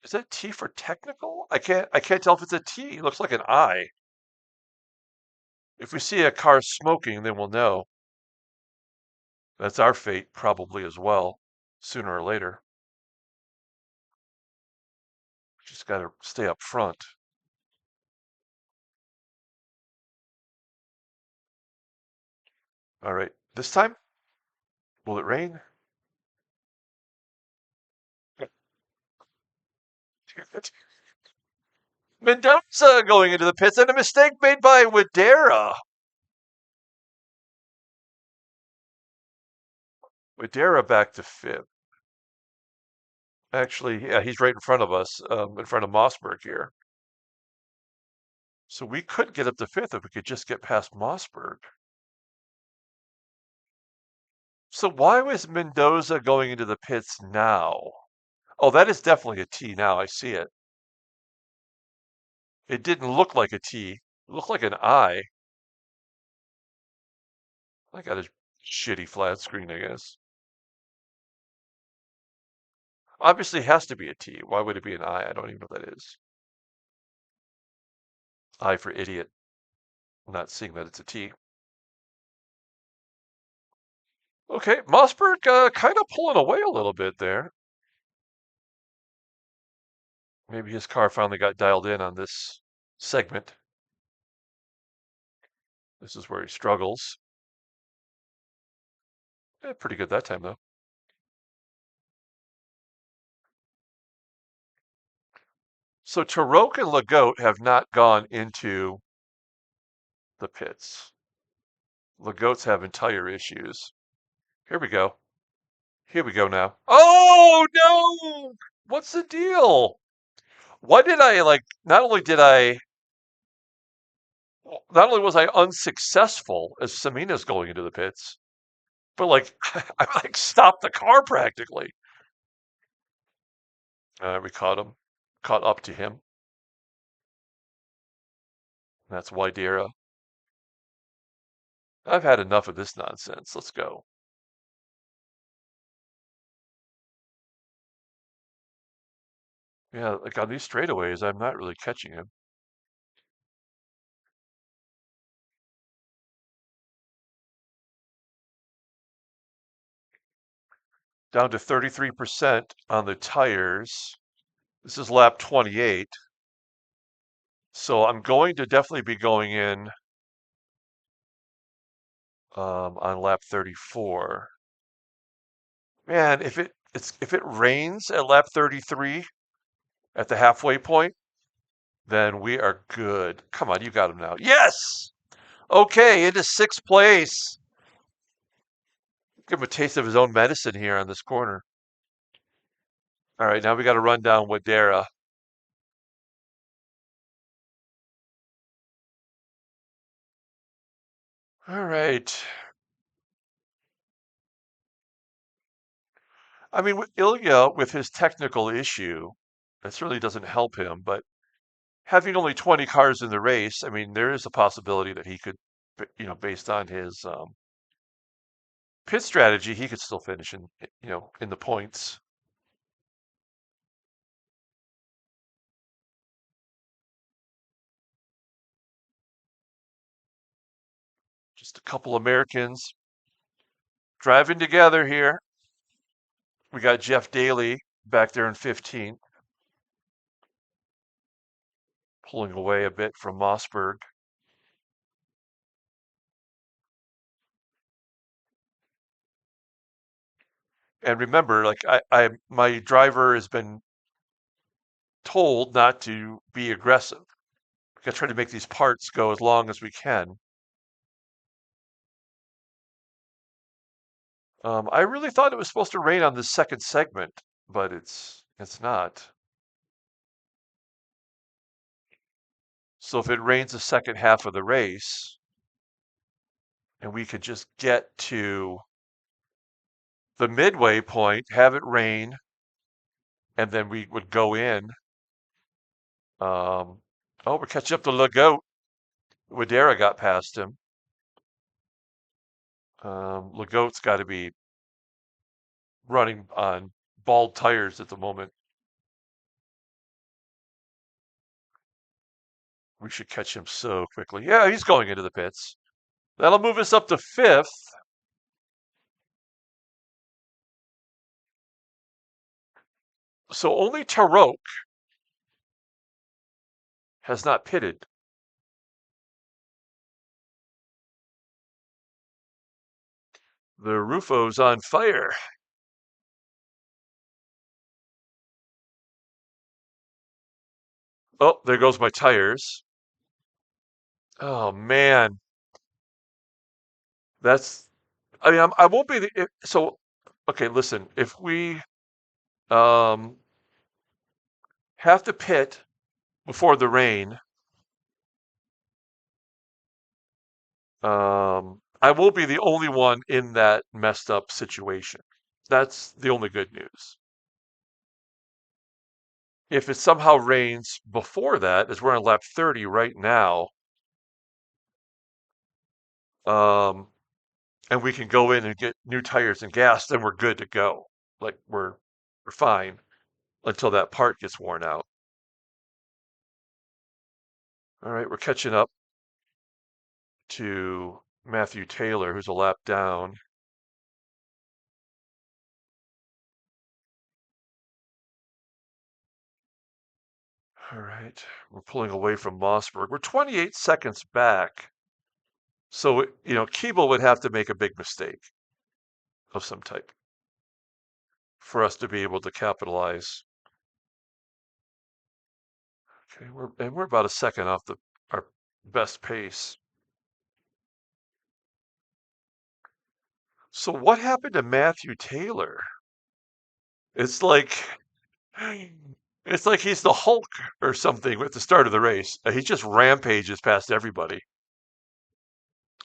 Is that T for technical? I can't tell if it's a T. It looks like an I. If we see a car smoking, then we'll know. That's our fate, probably as well, sooner or later. Just got to stay up front. All right, this time, will it rain? Mendoza going into the pits and a mistake made by Wadera. Wadera back to fifth. Actually, yeah, he's right in front of us, in front of Mossberg here. So we could get up to fifth if we could just get past Mossberg. So why was Mendoza going into the pits now? Oh, that is definitely a T now. I see it. It didn't look like a T. It looked like an I. I got a shitty flat screen, I guess. Obviously, it has to be a T. Why would it be an I? I don't even know what that is. I for idiot. I'm not seeing that it's a T. Okay, Mossberg kind of pulling away a little bit there. Maybe his car finally got dialed in on this segment. This is where he struggles. Pretty good that time, though. So Tarok and Legault have not gone into the pits. Legault's having tire issues. Here we go. Here we go now. Oh, no! What's the deal? Why did I, like, not only was I unsuccessful as Samina's going into the pits, but, like, I, like, stopped the car practically. We caught him. Caught up to him. That's Widera. I've had enough of this nonsense. Let's go. Yeah, like on these straightaways, I'm not really catching him. Down to 33% on the tires. This is lap 28. So I'm going to definitely be going in on lap 34. Man, if it rains at lap 33 at the halfway point, then we are good. Come on, you got him now. Yes! Okay, into sixth place. Give him a taste of his own medicine here on this corner. All right, now we got to run down Wadera. All right. I mean, with Ilya, with his technical issue, that certainly doesn't help him, but having only 20 cars in the race, I mean, there is a possibility that he could, based on his pit strategy, he could still finish in the points. Just a couple Americans driving together here. We got Jeff Daly back there in 15th, pulling away a bit from Mossberg. And remember, like my driver has been told not to be aggressive. We got to try to make these parts go as long as we can. I really thought it was supposed to rain on this second segment, but it's not. So if it rains the second half of the race, and we could just get to the midway point, have it rain, and then we would go in. Oh, we're catching up to Legault. Wadera got past him. Legault's got to be running on bald tires at the moment. We should catch him so quickly. Yeah, he's going into the pits. That'll move us up to 5th. So only Tarok has not pitted. The Rufo's on fire. Oh, there goes my tires. Oh man, that's. I mean, I won't be the. So, okay, listen. If we um have to pit before the rain, I won't be the only one in that messed up situation. That's the only good news. If it somehow rains before that, as we're on lap 30 right now, um, and we can go in and get new tires and gas, then we're good to go. Like we're fine until that part gets worn out. All right, we're catching up to Matthew Taylor, who's a lap down. All right, we're pulling away from Mossberg. We're 28 seconds back. So, Keeble would have to make a big mistake of some type for us to be able to capitalize. Okay, we're about a second off our best pace. So what happened to Matthew Taylor? It's like it's like he's the Hulk or something at the start of the race. He just rampages past everybody.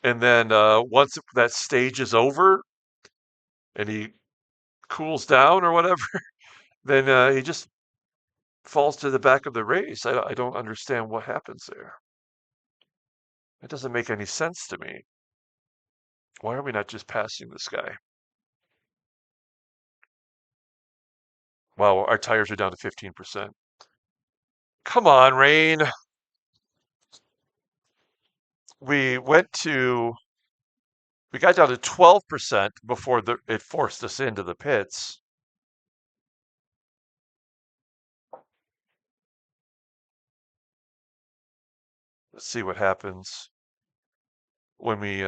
And then once that stage is over and he cools down or whatever, then he just falls to the back of the race. I don't understand what happens there. It doesn't make any sense to me. Why are we not just passing this guy? Wow, our tires are down to 15%. Come on, Rain. We got down to 12% before it forced us into the pits. Let's see what happens when we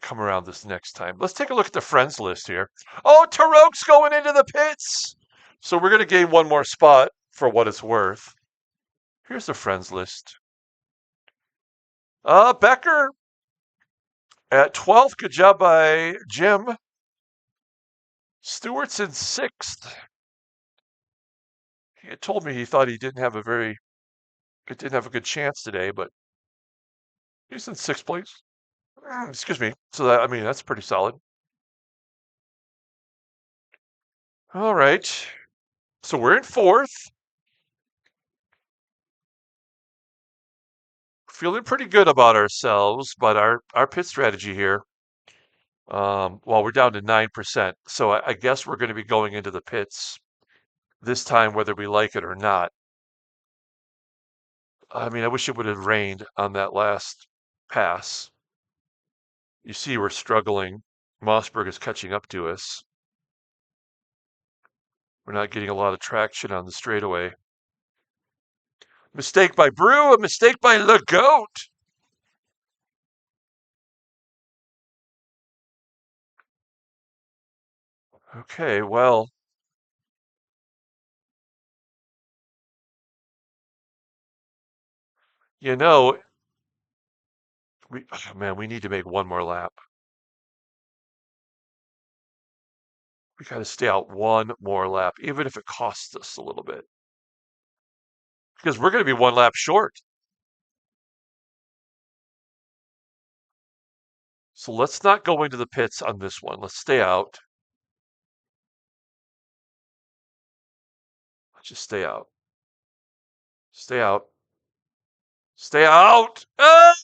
come around this next time. Let's take a look at the friends list here. Oh, Tarok's going into the pits. So we're going to gain one more spot for what it's worth. Here's the friends list. Becker at 12th. Good job by Jim. Stewart's in 6th. He had told me he thought he didn't have a good chance today, but he's in 6th place. Excuse me. So that's pretty solid. All right. So we're in 4th. Feeling pretty good about ourselves, but our pit strategy here, well, we're down to 9%. So I guess we're going to be going into the pits this time, whether we like it or not. I mean, I wish it would have rained on that last pass. You see, we're struggling. Mossberg is catching up to us. We're not getting a lot of traction on the straightaway. Mistake by Brew, a mistake by Le Goat. Okay, well, you know, oh man, we need to make one more lap. We got to stay out one more lap, even if it costs us a little bit, because we're going to be one lap short. So let's not go into the pits on this one. Let's stay out. Let's just stay out. Stay out. Stay out. Oh,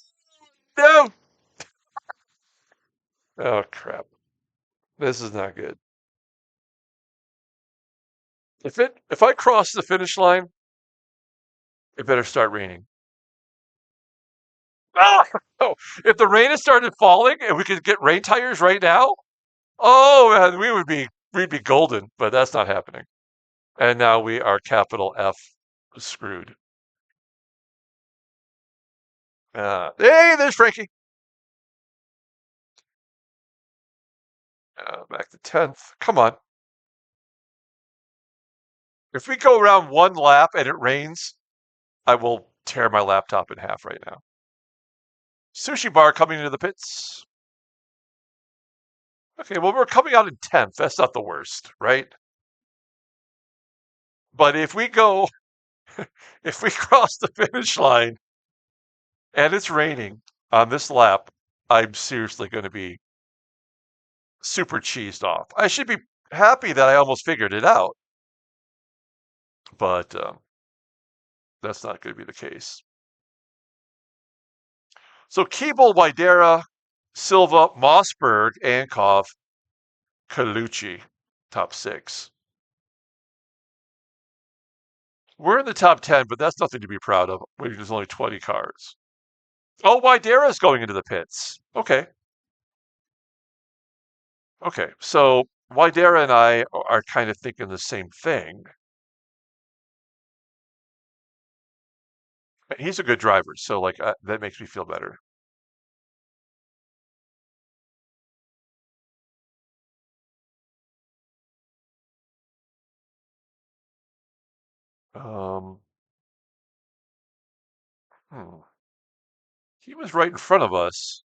no. Oh, crap. This is not good. If I cross the finish line, it better start raining. Ah! Oh, if the rain had started falling and we could get rain tires right now, oh man, we'd be golden. But that's not happening. And now we are capital F screwed. Hey, there's Frankie. Back to 10th. Come on. If we go around one lap and it rains, I will tear my laptop in half right now. Sushi bar coming into the pits. Okay, well, we're coming out in 10th. That's not the worst, right? But if we cross the finish line and it's raining on this lap, I'm seriously going to be super cheesed off. I should be happy that I almost figured it out, but that's not going to be the case. So Keeble, Widera, Silva, Mossberg, Ankov, Colucci, top 6. We're in the top 10, but that's nothing to be proud of. There's only 20 cars. Oh, Widera's going into the pits. Okay. Okay. So Widera and I are kind of thinking the same thing. He's a good driver, so like that makes me feel better. Um, hmm. He was right in front of us,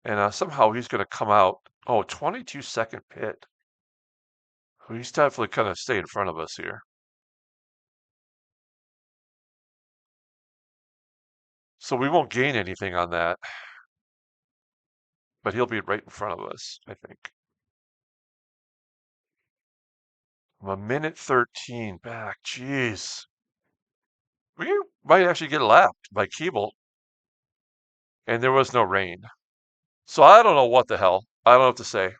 and somehow he's going to come out. Oh, 22-second pit. He's definitely going to stay in front of us here. So we won't gain anything on that, but he'll be right in front of us, I think. I'm a minute 13 back. Jeez. We might actually get lapped by Keeble, and there was no rain. So I don't know what the hell. I don't know what to say.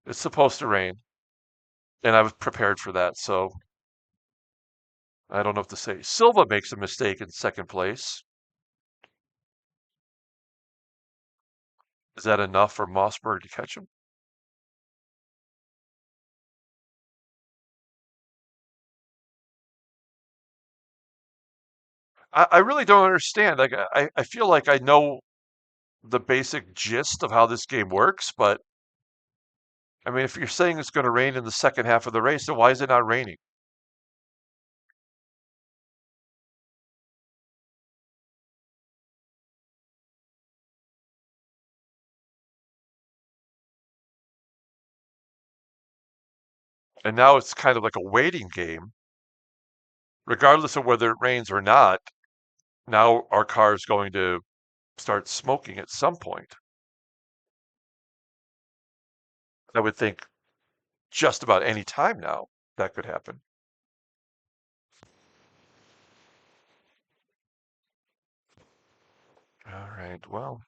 It's supposed to rain, and I was prepared for that, so I don't know what to say. Silva makes a mistake in second place. Is that enough for Mossberg to catch him? I really don't understand. Like I feel like I know the basic gist of how this game works, but I mean, if you're saying it's going to rain in the second half of the race, then why is it not raining? And now it's kind of like a waiting game, regardless of whether it rains or not. Now our car is going to start smoking at some point. I would think just about any time now that could happen. All right, well,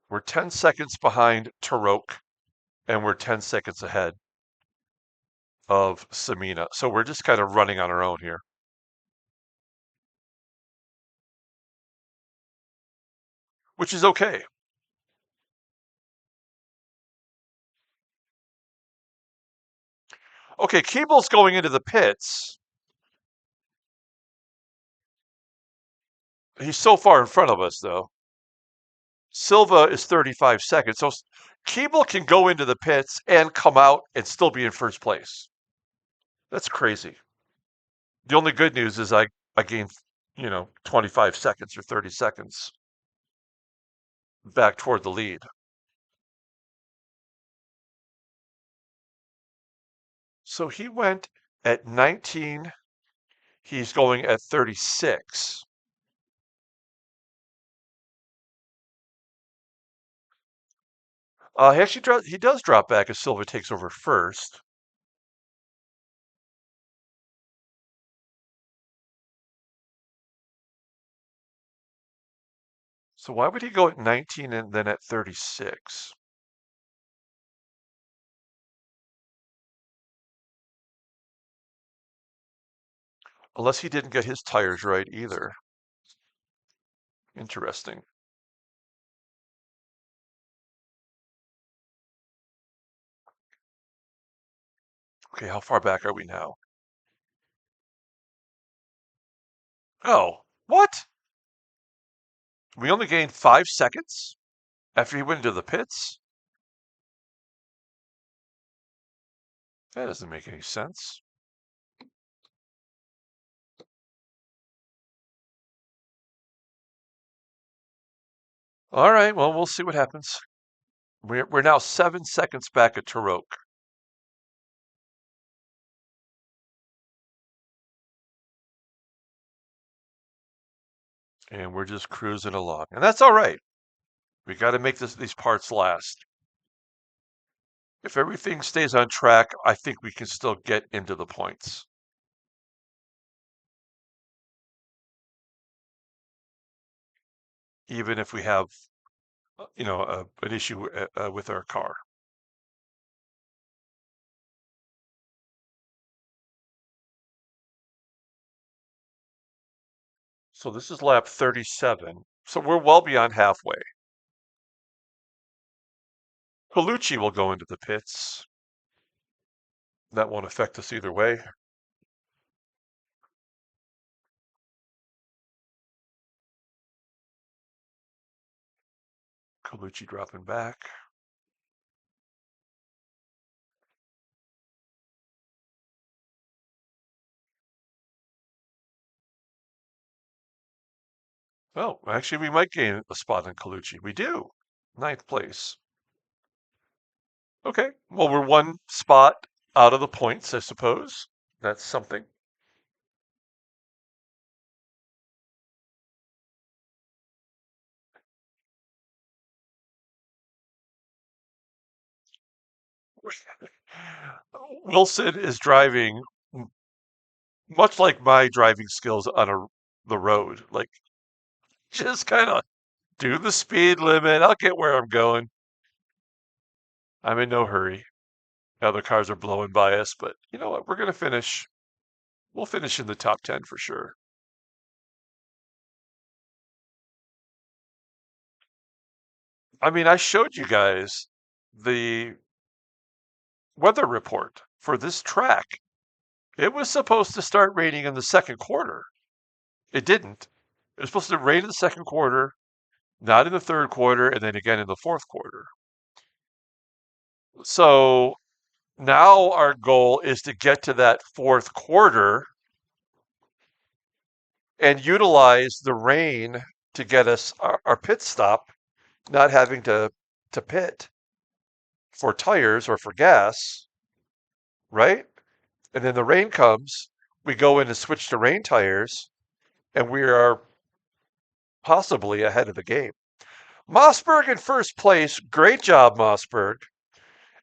we're 10 seconds behind Tarok, and we're 10 seconds ahead of Samina. So we're just kind of running on our own here, which is okay. Okay, Keeble's going into the pits. He's so far in front of us, though. Silva is 35 seconds. So Keeble can go into the pits and come out and still be in first place. That's crazy. The only good news is I gained, 25 seconds or 30 seconds back toward the lead. So he went at 19. He's going at 36. He does drop back as Silva takes over first. So why would he go at 19 and then at 36? Unless he didn't get his tires right either. Interesting. Okay, how far back are we now? Oh, what? We only gained 5 seconds after he went into the pits? That doesn't make any sense. All right, well, we'll see what happens. We're now 7 seconds back at Tarok. And we're just cruising along. And that's all right. We got to make these parts last. If everything stays on track, I think we can still get into the points. Even if we have, an issue with our car. So this is lap 37. So we're well beyond halfway. Colucci will go into the pits. That won't affect us either way. Colucci dropping back. Oh, actually, we might gain a spot in Colucci. We do. Ninth place. Okay. Well, we're one spot out of the points, I suppose. That's something. Wilson is driving much like my driving skills on the road. Like, just kind of do the speed limit. I'll get where I'm going. I'm in no hurry. Other cars are blowing by us, but you know what? We're going to finish. We'll finish in the top 10 for sure. I mean, I showed you guys the weather report for this track. It was supposed to start raining in the second quarter. It didn't. It was supposed to rain in the second quarter, not in the third quarter, and then again in the fourth quarter. So now our goal is to get to that fourth quarter and utilize the rain to get us our pit stop, not having to pit for tires or for gas, right? And then the rain comes, we go in and switch to rain tires, and we are possibly ahead of the game. Mossberg in first place. Great job, Mossberg.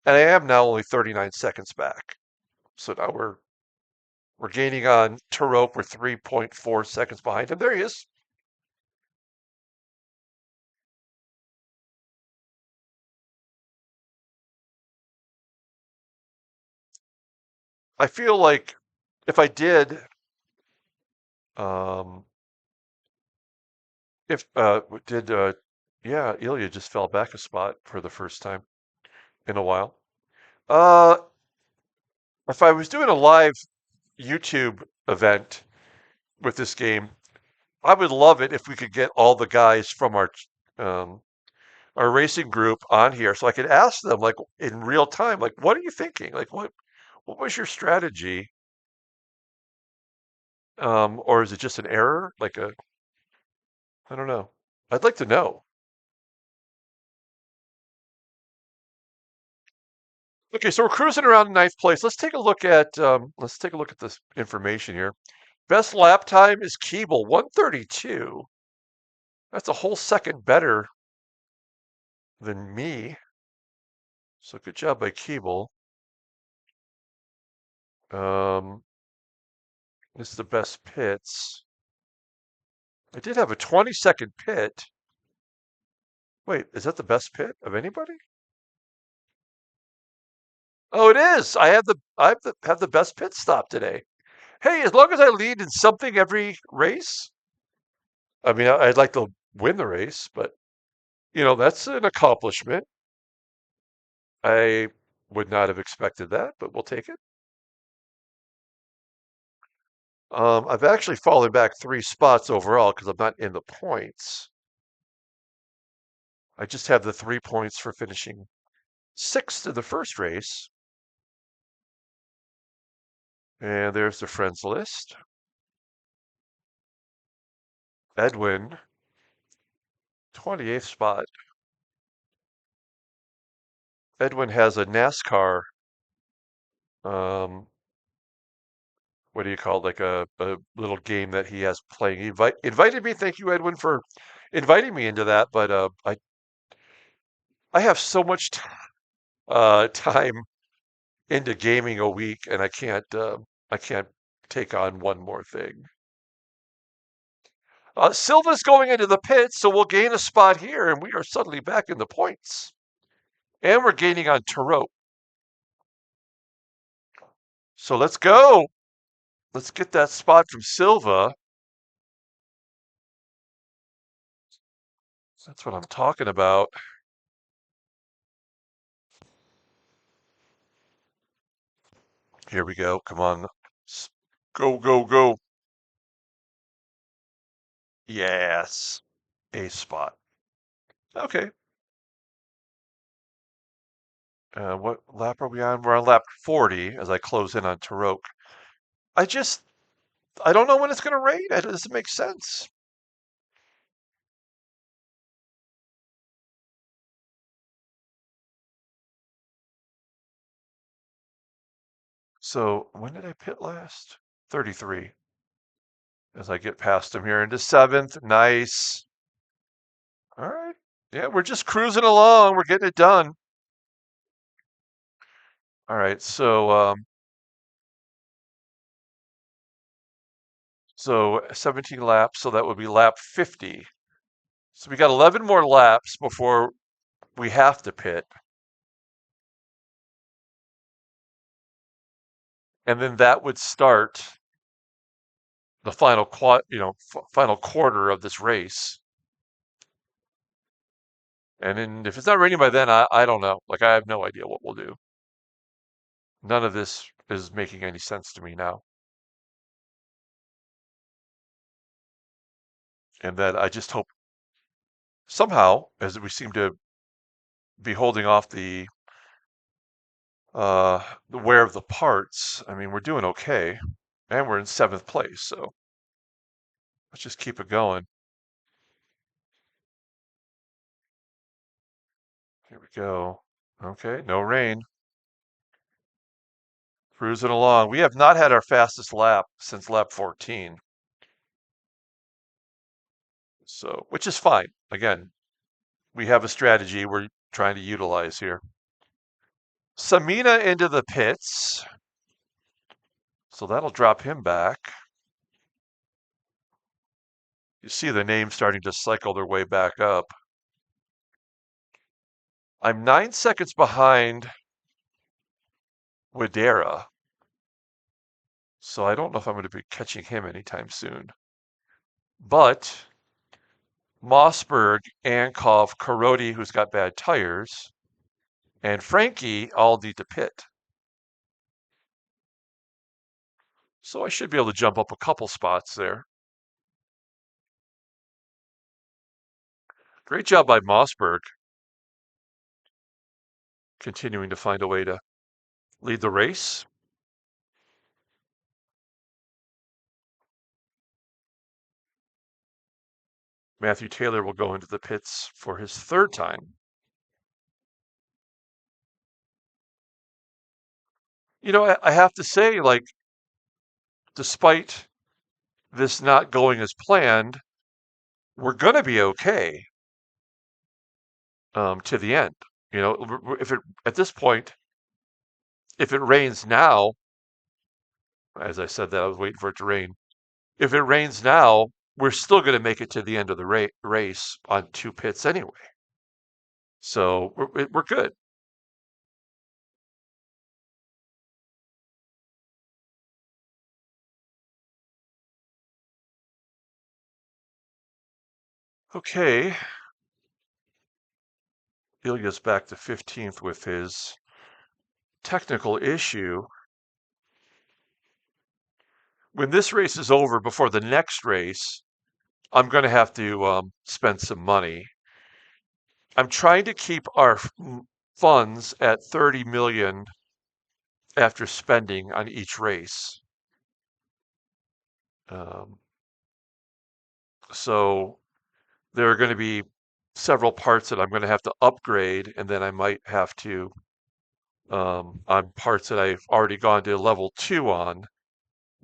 And I am now only 39 seconds back. So now we're gaining on Turok. We're 3.4 seconds behind him. There he is. I feel like if I did, um, if did yeah, Ilya just fell back a spot for the first time in a while. Uh, if I was doing a live YouTube event with this game, I would love it if we could get all the guys from um, our racing group on here so I could ask them like in real time, like, what are you thinking? Like, what was your strategy? Or is it just an error? I don't know. I'd like to know. Okay, so we're cruising around in ninth place. Let's take a look at this information here. Best lap time is Keeble, 132. That's a whole second better than me. So good job by Keeble. Um, this is the best pits. I did have a 20-second pit. Wait, is that the best pit of anybody? Oh, it is. I have the best pit stop today. Hey, as long as I lead in something every race, I mean, I'd like to win the race, but that's an accomplishment. I would not have expected that, but we'll take it. I've actually fallen back 3 spots overall because I'm not in the points. I just have the 3 points for finishing sixth in the first race. And there's the friends list. Edwin, 28th spot. Edwin has a NASCAR, um, what do you call it, like a little game that he has playing. He invited me. Thank you, Edwin, for inviting me into that. But I have so much time into gaming a week, and I can't take on one more thing. Silva's going into the pits, so we'll gain a spot here, and we are suddenly back in the points. And we're gaining on Tarot. So let's go. Let's get that spot from Silva. That's what I'm talking about. Here we go. Come on. Go, go, go. Yes. A spot. Okay. What lap are we on? We're on lap 40 as I close in on Tarok. I just, I don't know when it's going to rain. It doesn't make sense. So when did I pit last? 33. As I get past him here into seventh. Nice. All right. Yeah, we're just cruising along. We're getting it done. All right. So 17 laps. So that would be lap 50. So we got 11 more laps before we have to pit. And then that would start the final quarter of this race. And then if it's not raining by then, I don't know. Like I have no idea what we'll do. None of this is making any sense to me now. And that I just hope somehow, as we seem to be holding off the wear of the parts, I mean we're doing okay. And we're in 7th place, so let's just keep it going. Here we go. Okay, no rain. Cruising along. We have not had our fastest lap since lap 14. So, which is fine. Again, we have a strategy we're trying to utilize here. Samina into the pits. So that'll drop him back. You see the names starting to cycle their way back up. I'm 9 seconds behind Widera. So I don't know if I'm going to be catching him anytime soon. But Mossberg, Ankov, Karodi, who's got bad tires, and Frankie all need to pit. So I should be able to jump up a couple spots there. Great job by Mossberg, continuing to find a way to lead the race. Matthew Taylor will go into the pits for his 3rd time. I have to say, like, despite this not going as planned, we're going to be okay to the end. If it at this point, if it rains now, as I said that I was waiting for it to rain. If it rains now, we're still going to make it to the end of the race on 2 pits anyway. So we're good. Okay, Ilya's back to 15th with his technical issue. When this race is over, before the next race, I'm going to have to spend some money. I'm trying to keep our funds at 30 million after spending on each race. Um, so there are going to be several parts that I'm going to have to upgrade, and then I might have to, on parts that I've already gone to level 2 on,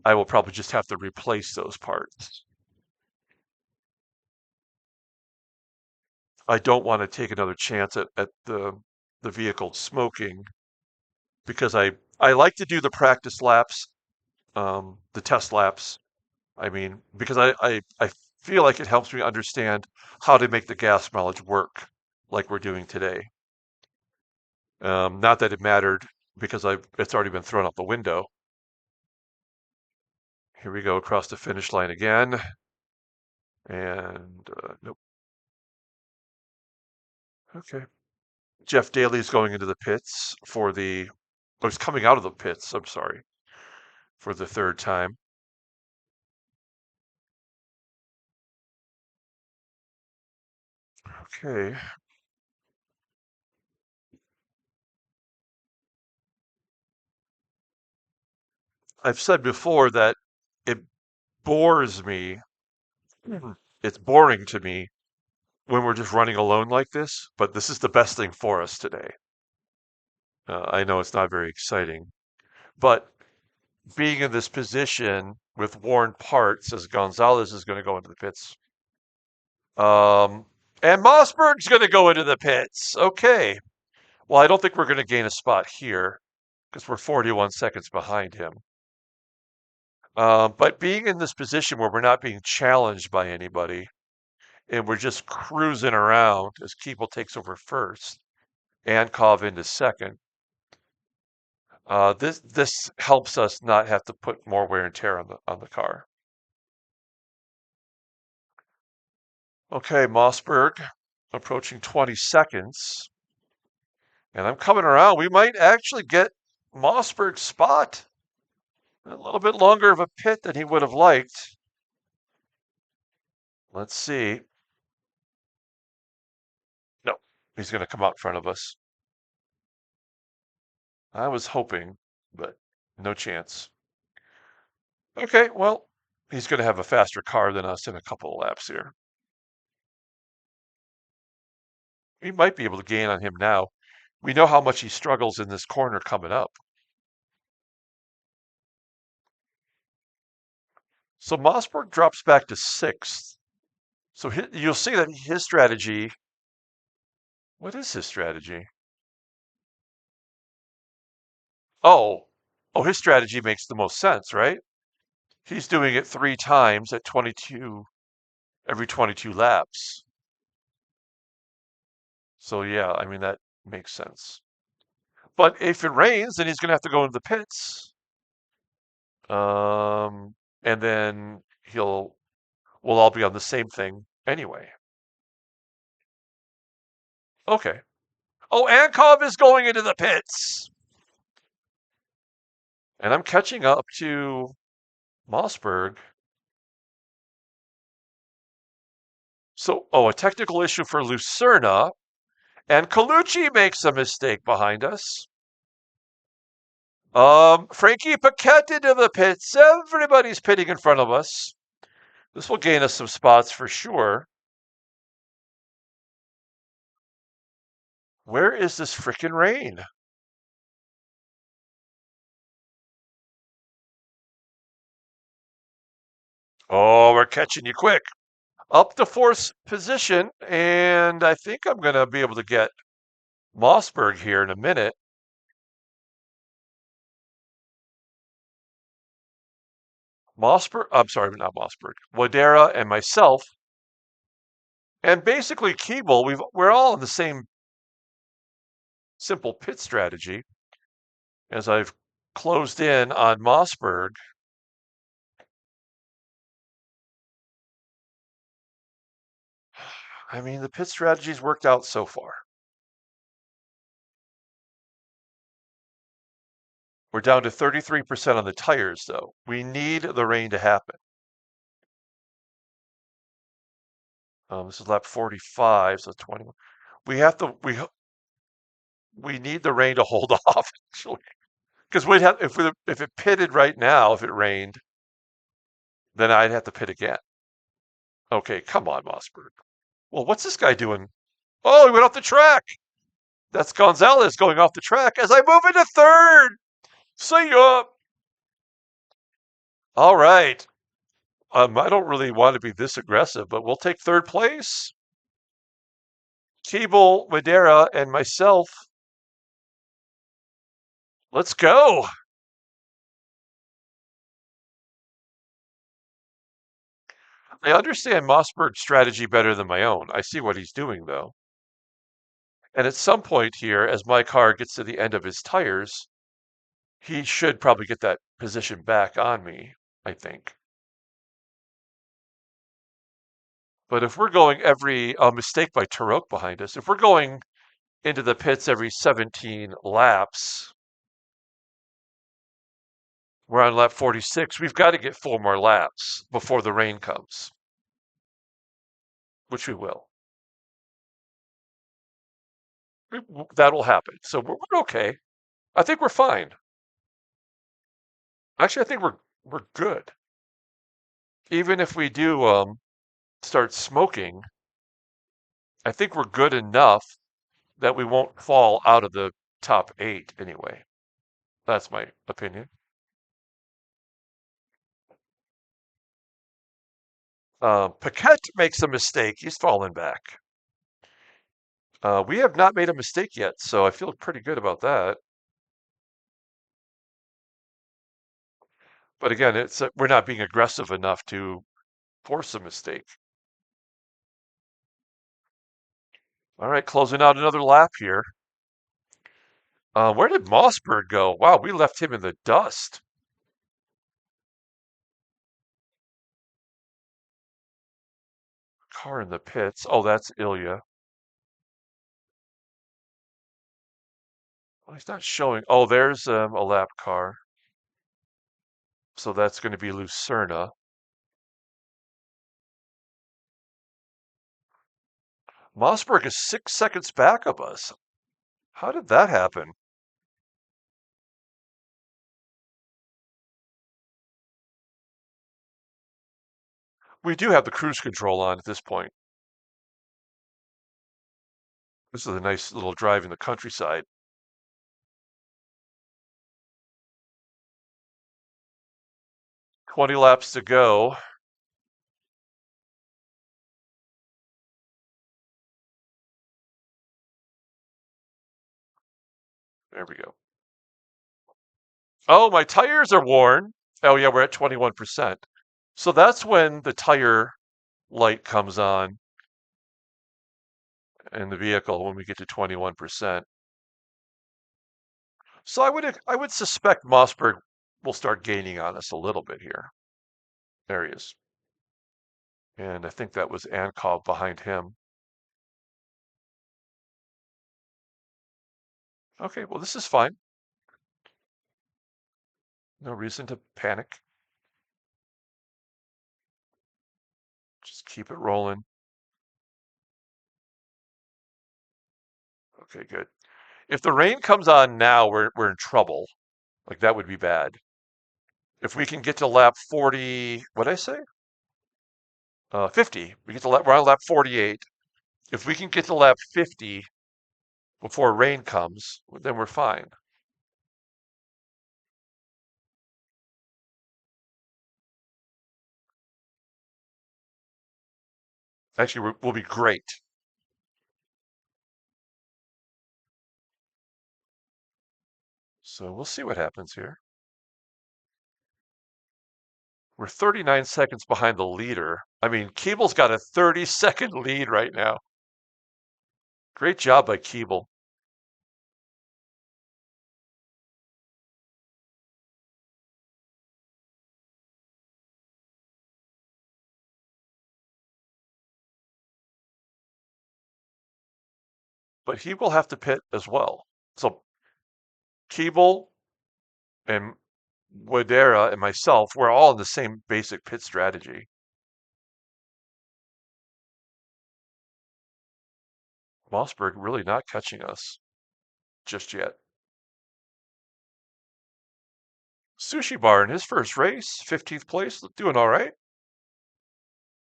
I will probably just have to replace those parts. I don't want to take another chance at the vehicle smoking because I like to do the practice laps, the test laps. I mean, because I feel like it helps me understand how to make the gas mileage work like we're doing today. Not that it mattered because it's already been thrown out the window. Here we go across the finish line again. And nope. Okay. Jeff Daly's going into the pits for the, oh, he's coming out of the pits, I'm sorry, for the third time. Okay. I've said before that it bores me. It's boring to me when we're just running alone like this, but this is the best thing for us today. I know it's not very exciting, but being in this position with worn parts as Gonzalez is going to go into the pits. And Mossberg's going to go into the pits. Okay. Well, I don't think we're going to gain a spot here because we're 41 seconds behind him. But being in this position where we're not being challenged by anybody and we're just cruising around as Keeble takes over first and Kov into second, this helps us not have to put more wear and tear on the car. Okay, Mossberg approaching 20 seconds. And I'm coming around. We might actually get Mossberg's spot. A little bit longer of a pit than he would have liked. Let's see. No, he's going to come out in front of us. I was hoping, but no chance. Okay, well, he's going to have a faster car than us in a couple of laps here. We might be able to gain on him now. We know how much he struggles in this corner coming up. So Mossberg drops back to 6th. So you'll see that his strategy. What is his strategy? Oh, his strategy makes the most sense, right? He's doing it 3 times at 22, every 22 laps. So yeah, I mean, that makes sense. But if it rains, then he's going to have to go into the pits. And then we'll all be on the same thing anyway. Okay. Oh, Ankov is going into the pits. And I'm catching up to Mossberg. So, a technical issue for Lucerna. And Colucci makes a mistake behind us. Frankie Paquette into the pits. Everybody's pitting in front of us. This will gain us some spots for sure. Where is this frickin' rain? Oh, we're catching you quick. Up to 4th position, and I think I'm going to be able to get Mossberg here in a minute. I'm sorry, not Mossberg. Wadera and myself, and basically Keeble, we're all in the same simple pit strategy. As I've closed in on Mossberg, I mean, the pit strategy's worked out so far. We're down to 33% on the tires, though. We need the rain to happen. This is lap 45, so 21. We have to. We need the rain to hold off, actually, because we'd have if it pitted right now. If it rained, then I'd have to pit again. Okay, come on, Mossberg. Well, what's this guy doing? Oh, he went off the track. That's Gonzalez going off the track as I move into third. See ya. All right. I don't really want to be this aggressive, but we'll take third place. Keeble, Madera, and myself. Let's go. I understand Mossberg's strategy better than my own. I see what he's doing, though. And at some point here, as my car gets to the end of his tires, he should probably get that position back on me, I think. But if we're going a mistake by Tarok behind us, if we're going into the pits every 17 laps, we're on lap 46. We've got to get 4 more laps before the rain comes, which we will. That'll happen. So we're okay. I think we're fine. Actually, I think we're good. Even if we do start smoking, I think we're good enough that we won't fall out of the top 8 anyway. That's my opinion. Paquette makes a mistake. He's fallen back. We have not made a mistake yet, so I feel pretty good about that. But again, we're not being aggressive enough to force a mistake. All right, closing out another lap here. Where did Mossberg go? Wow, we left him in the dust. Car in the pits. Oh, that's Ilya. Well, he's not showing. Oh, there's a lap car. So that's going to be Lucerna. Mossberg is 6 seconds back of us. How did that happen? We do have the cruise control on at this point. This is a nice little drive in the countryside. 20 laps to go. There we go. Oh, my tires are worn. Oh, yeah, we're at 21%. So that's when the tire light comes on in the vehicle when we get to 21%. So I would suspect Mossberg will start gaining on us a little bit here. There he is. And I think that was Ankov behind him. Okay, well, this is fine. No reason to panic. Just keep it rolling. Okay, good. If the rain comes on now, we're in trouble. Like, that would be bad. If we can get to lap 40, what'd I say? 50. We're on lap 48. If we can get to lap 50 before rain comes, then we're fine. Actually, we'll be great. So we'll see what happens here. We're 39 seconds behind the leader. I mean, Keeble's got a 30-second lead right now. Great job by Keeble. but he will have to pit as well. So Keeble and Wadera and myself, we're all in the same basic pit strategy. Mossberg really not catching us just yet. Sushi Bar in his first race, 15th place, doing all right.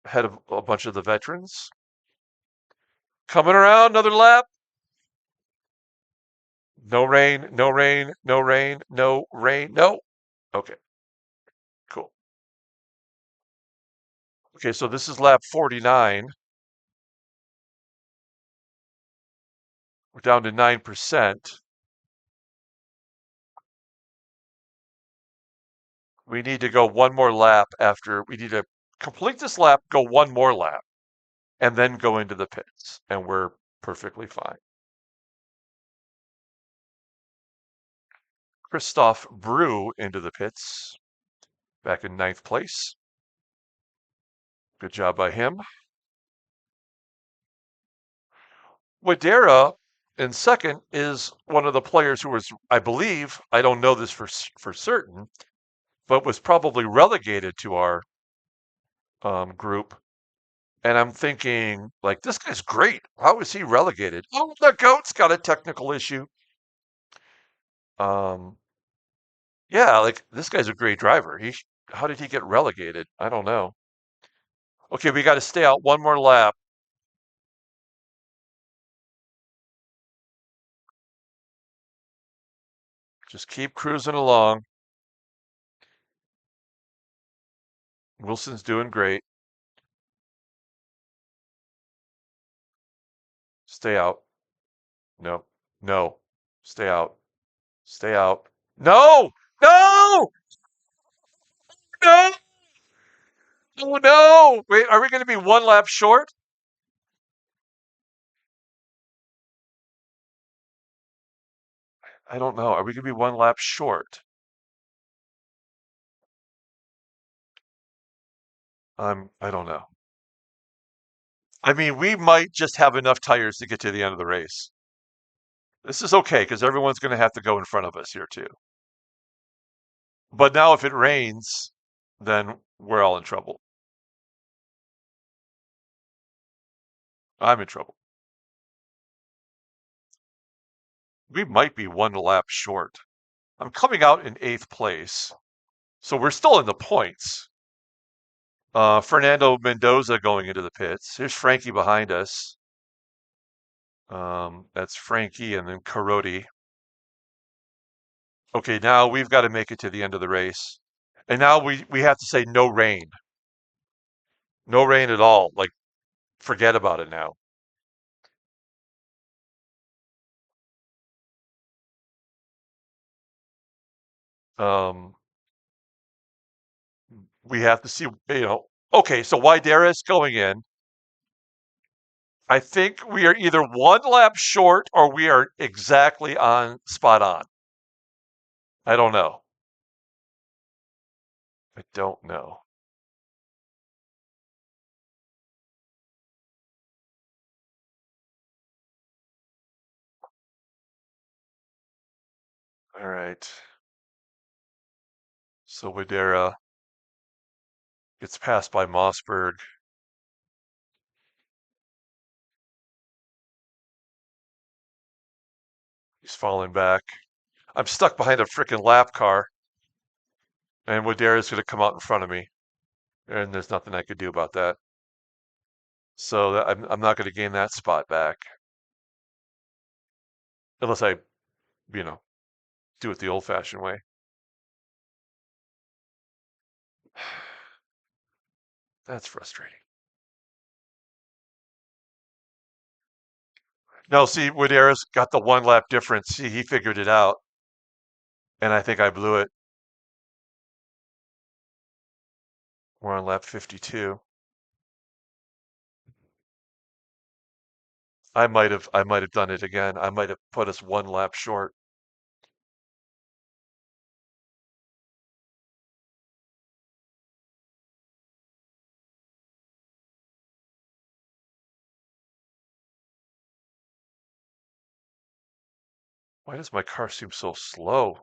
Ahead of a bunch of the veterans. Coming around, another lap. No rain, no rain, no rain, no rain, no. Okay, cool. Okay, so this is lap 49. We're down to 9%. We need to go one more lap after. We need to complete this lap, go one more lap, and then go into the pits, and we're perfectly fine. Christoph Brew into the pits, back in 9th place. Good job by him. Wadera in second is one of the players who was, I believe, I don't know this for certain, but was probably relegated to our group. And I'm thinking, like, this guy's great. How is he relegated? Oh, the goat's got a technical issue. Um, yeah, like this guy's a great driver. How did he get relegated? I don't know. Okay, we got to stay out one more lap. Just keep cruising along. Wilson's doing great. Stay out. No, no. Stay out. Stay out. No! No! No! Oh no! Wait, are we going to be one lap short? I don't know. Are we going to be one lap short? I don't know. I mean, we might just have enough tires to get to the end of the race. This is okay because everyone's going to have to go in front of us here too. But now if it rains, then we're all in trouble. I'm in trouble. We might be one lap short. I'm coming out in 8th place. So we're still in the points. Fernando Mendoza going into the pits. Here's Frankie behind us. That's Frankie and then Carodi. Okay, now we've got to make it to the end of the race. And now we have to say no rain. No rain at all. Like, forget about it now. Um, we have to see, okay, so Wideras going in. I think we are either one lap short or we are exactly on spot on. I don't know. I don't know. All right. So Wadera gets passed by Mossberg. He's falling back. I'm stuck behind a freaking lap car, and Wadera's going to come out in front of me, and there's nothing I could do about that. So I'm not going to gain that spot back unless I, you know, do it the old-fashioned way. That's frustrating. No, see, Wadera's got the one lap difference. See, he figured it out, and I think I blew it. We're on lap 52. I might have done it again. I might have put us one lap short. Why does my car seem so slow?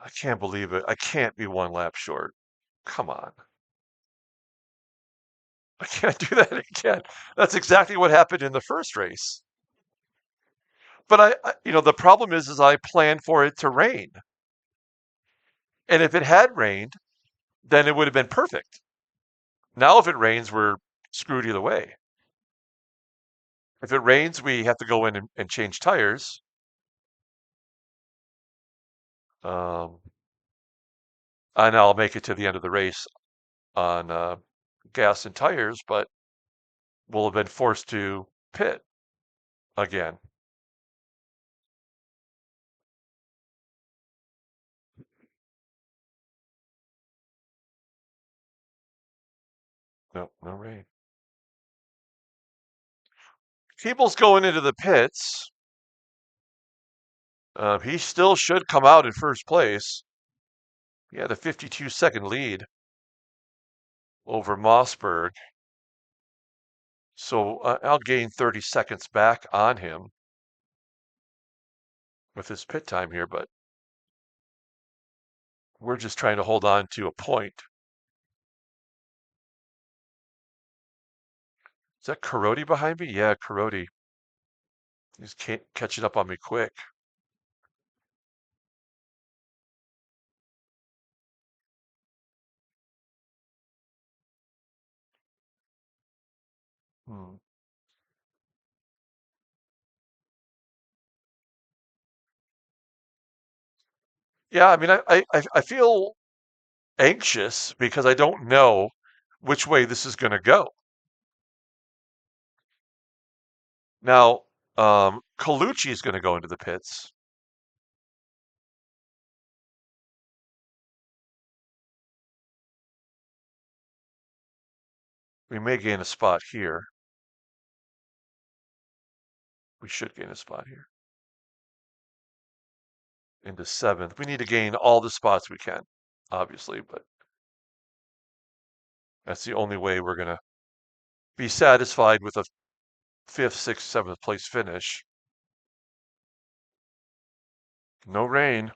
I can't believe it. I can't be 1 lap short. Come on. I can't do that again. That's exactly what happened in the first race. But the problem is I planned for it to rain. And if it had rained, then it would have been perfect. Now, if it rains, we're screwed either way. If it rains, we have to go in and change tires. Um, and I'll make it to the end of the race on gas and tires, but we'll have been forced to pit again. No, no rain. Keeble's going into the pits. He still should come out in first place. He had a 52-second lead over Mossberg. So I'll gain 30 seconds back on him with his pit time here, but we're just trying to hold on to a point. Is that Karoti behind me? Yeah, Karoti. He's catching up on me quick. Hmm. Yeah, I mean, I feel anxious because I don't know which way this is going to go. Now, Colucci is going to go into the pits. We may gain a spot here. We should gain a spot here. Into 7th. We need to gain all the spots we can, obviously, but that's the only way we're going to be satisfied with a 5th, 6th, 7th place finish. No rain.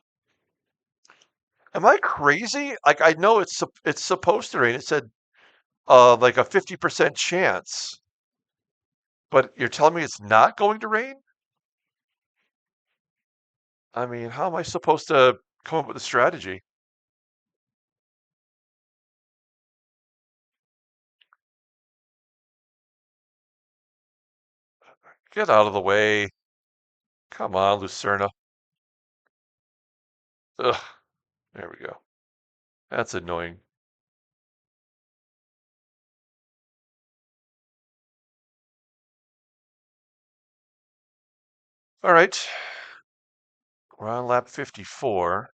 Am I crazy? Like, I know it's supposed to rain. It said like a 50% chance. But you're telling me it's not going to rain? I mean, how am I supposed to come up with a strategy? Get out of the way. Come on, Lucerna. Ugh, there we go. That's annoying. All right. We're on lap 54.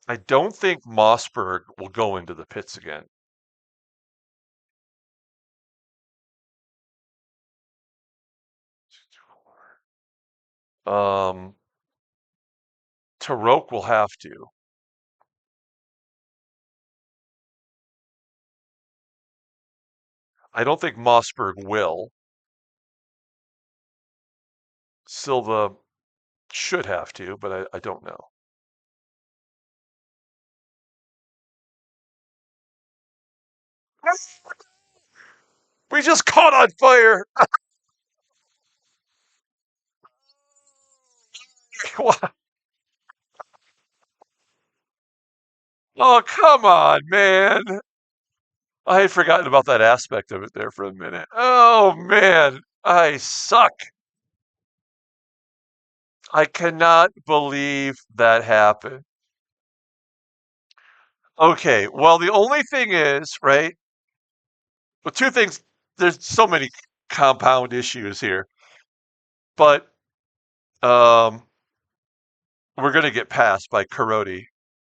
I don't think Mossberg will go into the pits again. Um, Tarok will have to. I don't think Mossberg will. Silva should have to, but I don't know. We just caught on fire. Oh, come on, man. I had forgotten about that aspect of it there for a minute. Oh, man. I suck. I cannot believe that happened. Okay, well, the only thing is, right? Well, two things. There's so many compound issues here, but um, we're going to get passed by Karoti.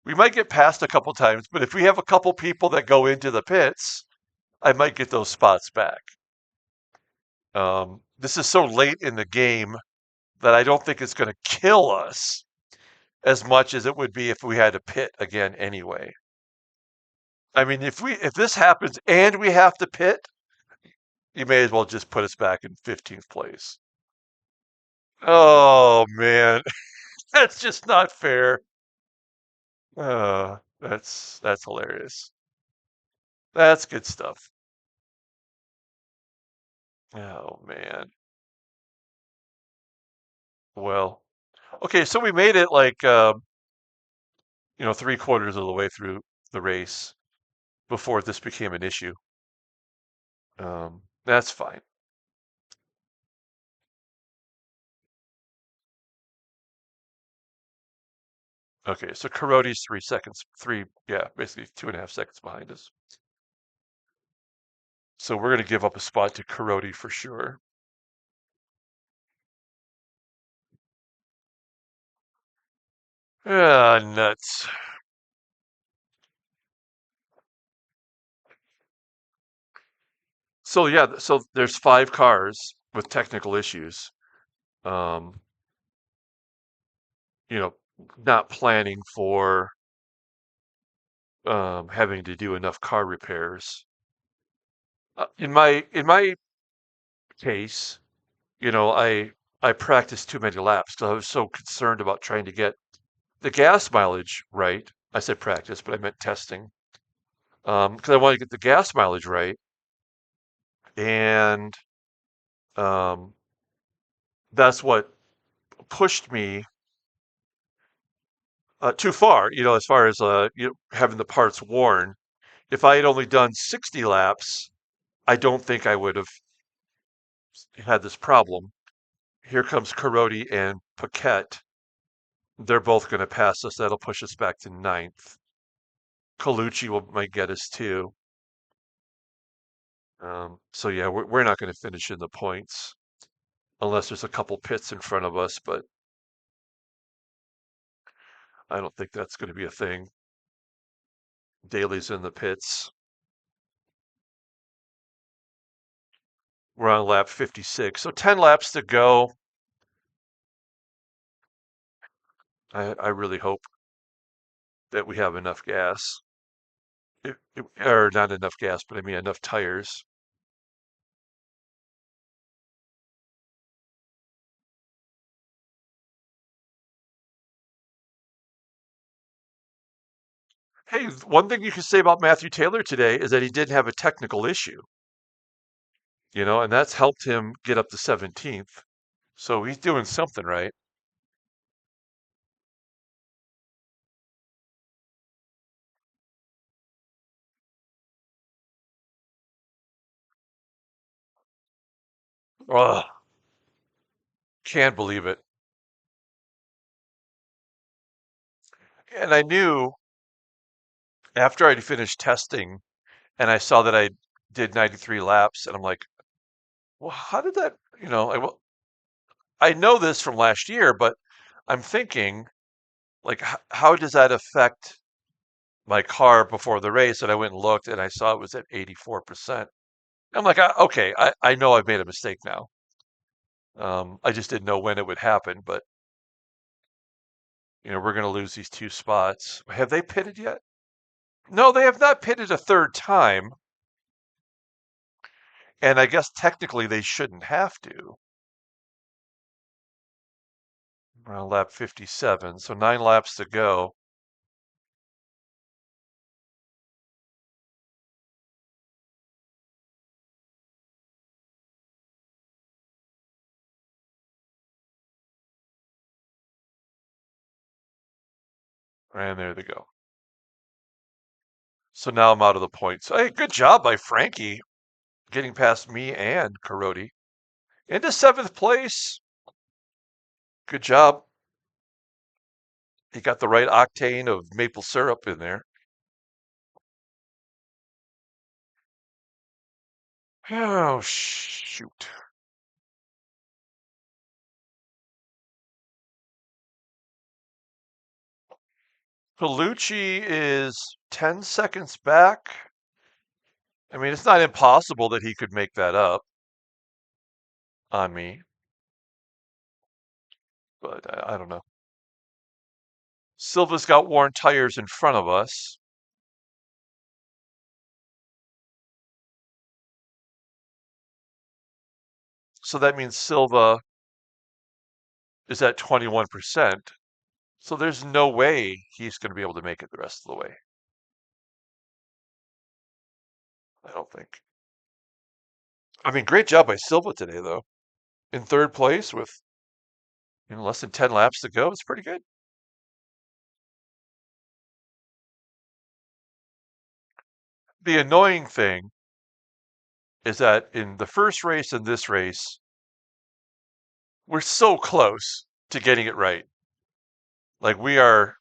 We might get passed a couple times, but if we have a couple people that go into the pits, I might get those spots back. This is so late in the game that I don't think it's going to kill us as much as it would be if we had to pit again anyway. I mean, if this happens and we have to pit, you may as well just put us back in 15th place. Oh man, that's just not fair. That's hilarious. That's good stuff. Oh man. Well, okay, so we made it like 3/4 of the way through the race before this became an issue. That's fine. Okay, so Karoti's 3 seconds, yeah, basically 2.5 seconds behind us. So we're gonna give up a spot to Karoti for sure. Ah, nuts. So yeah, so there's 5 cars with technical issues. Um, you know, not planning for having to do enough car repairs. In my case, I practiced too many laps because I was so concerned about trying to get the gas mileage right. I said practice, but I meant testing. Because I wanted to get the gas mileage right, and um, that's what pushed me too far. As far as having the parts worn. If I had only done 60 laps, I don't think I would have had this problem. Here comes Carodi and Paquette. They're both going to pass us. That'll push us back to ninth. Colucci might get us too. So yeah, we're not going to finish in the points unless there's a couple pits in front of us, but I don't think that's going to be a thing. Daly's in the pits. We're on lap 56, so 10 laps to go. I really hope that we have enough gas. Or not enough gas, but I mean enough tires. Hey, one thing you can say about Matthew Taylor today is that he did have a technical issue, and that's helped him get up to 17th. So he's doing something right. Oh, can't believe it. And I knew after I'd finished testing and I saw that I did 93 laps, and I'm like, well, how did that, I know this from last year, but I'm thinking, like, how does that affect my car before the race? And I went and looked and I saw it was at 84%. I'm like, okay, I know I've made a mistake now. I just didn't know when it would happen, but we're going to lose these 2 spots. Have they pitted yet? No, they have not pitted a third time, and I guess technically they shouldn't have to. We're on lap 57, so 9 laps to go. And there they go. So now I'm out of the points. Hey, good job by Frankie getting past me and Karoti into 7th place. Good job. He got the right octane of maple syrup in there. Oh, shoot. Colucci is 10 seconds back. I mean, it's not impossible that he could make that up on me. but I don't know. Silva's got worn tires in front of us. So that means Silva is at 21%. So there's no way he's going to be able to make it the rest of the way. I don't think. I mean, great job by Silva today, though. In third place with less than 10 laps to go. It's pretty good. The annoying thing is that in the first race and this race, we're so close to getting it right. Like we are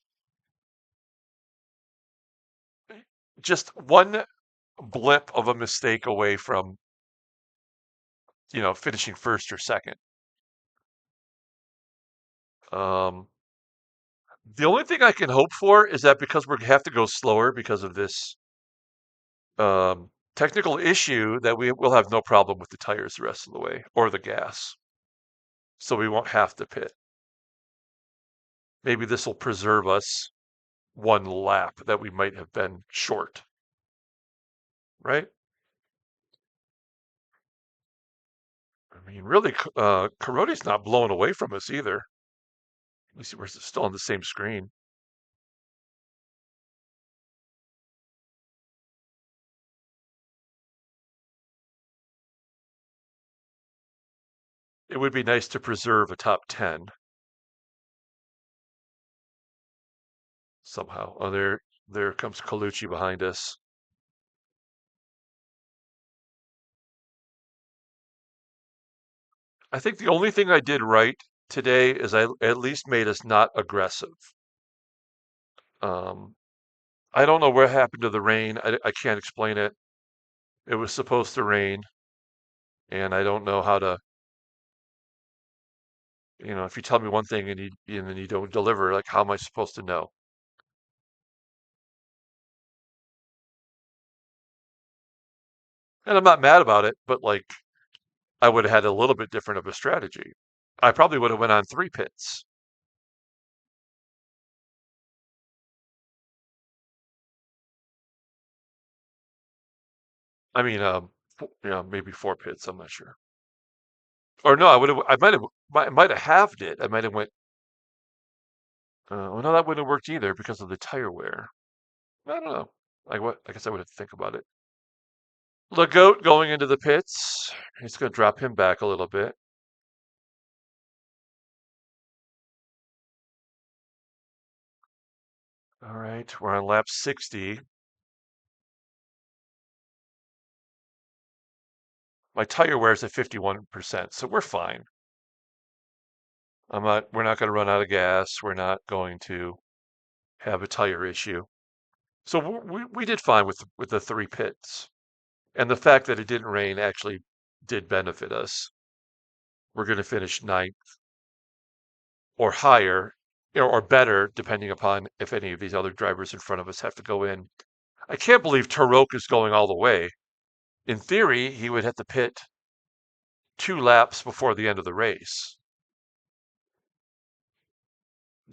just one blip of a mistake away from, finishing first or second. Um, the only thing I can hope for is that because we have to go slower because of this technical issue, that we will have no problem with the tires the rest of the way or the gas. So we won't have to pit. Maybe this will preserve us one lap that we might have been short, right? I mean, really, Karoti's not blowing away from us either. Let me see, we're still on the same screen. It would be nice to preserve a top 10 somehow. Oh, there comes Colucci behind us. I think the only thing I did right today is I at least made us not aggressive. Um, I don't know what happened to the rain. I can't explain it. It was supposed to rain, and I don't know how to, if you tell me one thing and then you don't deliver, like how am I supposed to know? And I'm not mad about it, but like I would have had a little bit different of a strategy. I probably would have went on 3 pits. I mean, maybe 4 pits. I'm not sure. Or no, I would have. I might have halved it. I might have went. Well, no, that wouldn't have worked either because of the tire wear. I don't know. Like what? I guess I would have to think about it. Legoat going into the pits. He's going to drop him back a little bit. All right, we're on lap 60. My tire wear is at 51%, so we're fine. We're not going to run out of gas. We're not going to have a tire issue. So we did fine with the 3 pits. And the fact that it didn't rain actually did benefit us. We're going to finish ninth or higher, or better, depending upon if any of these other drivers in front of us have to go in. I can't believe Tarok is going all the way. In theory, he would have to pit 2 laps before the end of the race.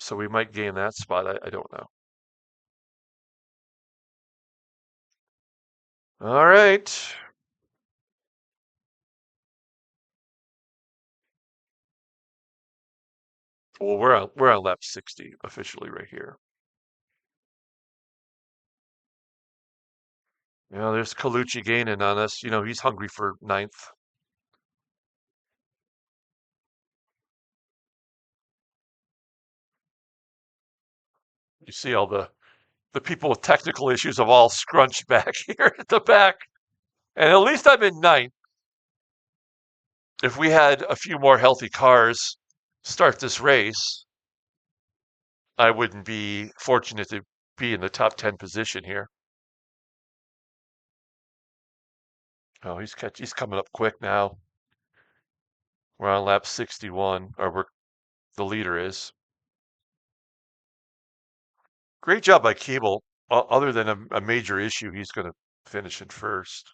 So we might gain that spot. I don't know. All right. Well, we're on lap 60 officially right here. There's Colucci gaining on us. He's hungry for ninth. You see all the people with technical issues have all scrunched back here at the back. And at least I'm in ninth. If we had a few more healthy cars start this race, I wouldn't be fortunate to be in the top 10 position here. Oh, he's coming up quick now. We're on lap 61, or the leader is. Great job by Cable. Other than a major issue, he's going to finish in first.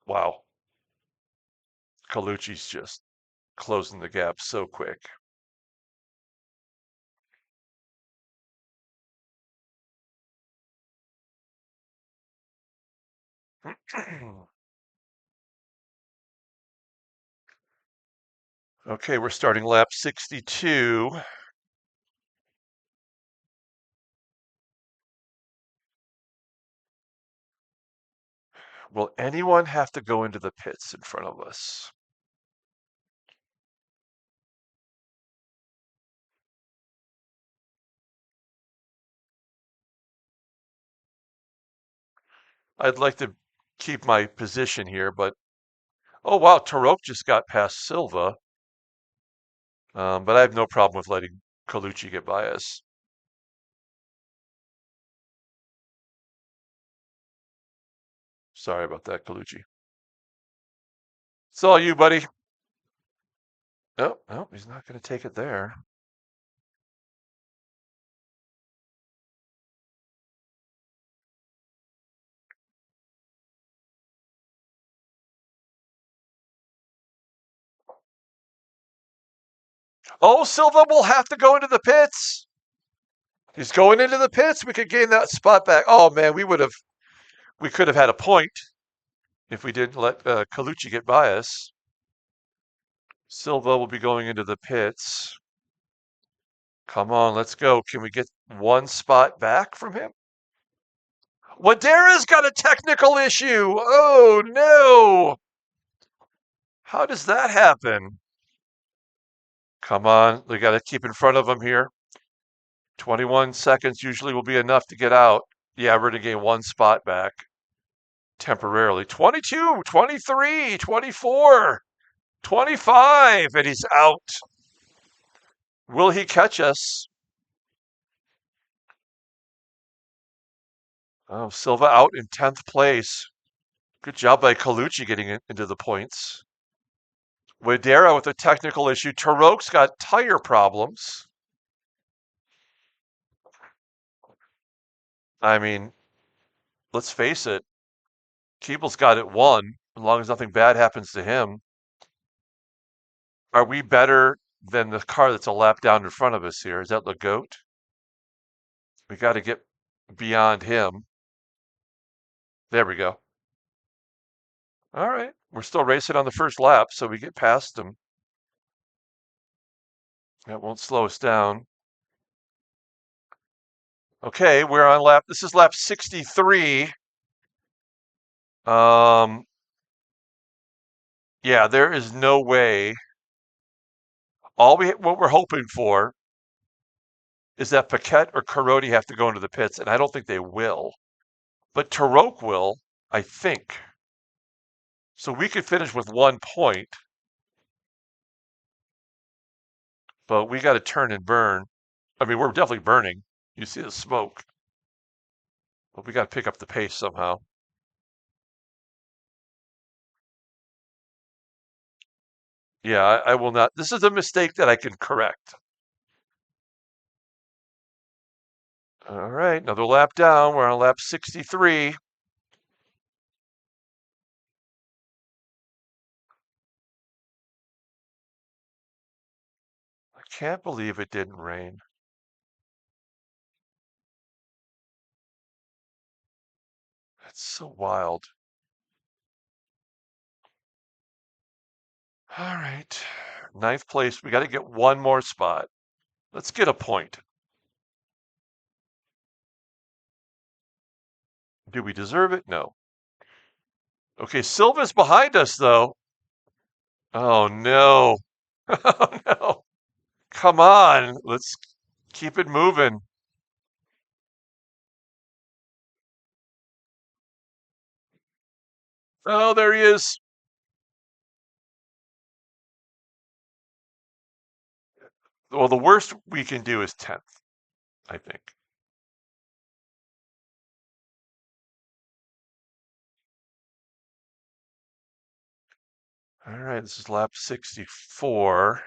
Wow. Colucci's just closing the gap so quick. Okay, we're starting lap 62. Will anyone have to go into the pits in front of us? I'd like to keep my position here, but oh wow, Tarok just got past Silva. But I have no problem with letting Colucci get by us. Sorry about that, Colucci. It's all you, buddy. Oh, no, he's not going to take it there. Oh, Silva will have to go into the pits. He's going into the pits. We could gain that spot back. Oh man, we could have had a point if we didn't let Colucci get by us. Silva will be going into the pits. Come on, let's go. Can we get one spot back from him? Wadera's got a technical issue. Oh no. How does that happen? Come on, we got to keep in front of him here. 21 seconds usually will be enough to get out. Yeah, we're going to gain one spot back temporarily. 22, 23, 24, 25, and he's out. Will he catch us? Oh, Silva out in 10th place. Good job by Colucci getting into the points. Wadera with a technical issue. Tarok's got tire problems. I mean, let's face it. Keeble's got it won, as long as nothing bad happens to him. Are we better than the car that's a lap down in front of us here? Is that the GOAT? We got to get beyond him. There we go. All right. We're still racing on the first lap, so we get past him. That won't slow us down. Okay, we're on lap. This is lap 63. Yeah, there is no way. What we're hoping for is that Paquette or Carodi have to go into the pits, and I don't think they will. But Tarok will, I think. So we could finish with 1 point, but we got to turn and burn. I mean, we're definitely burning. You see the smoke. But we got to pick up the pace somehow. Yeah, I will not. This is a mistake that I can correct. All right, another lap down. We're on lap 63. I can't believe it didn't rain. That's so wild. All right, 9th place. We got to get one more spot. Let's get a point. Do we deserve it? No. Okay, Silva's behind us, though. Oh, no. Oh, no. Come on. Let's keep it moving. Oh, there he is. Well, the worst we can do is 10th, I think. All right, this is lap 64.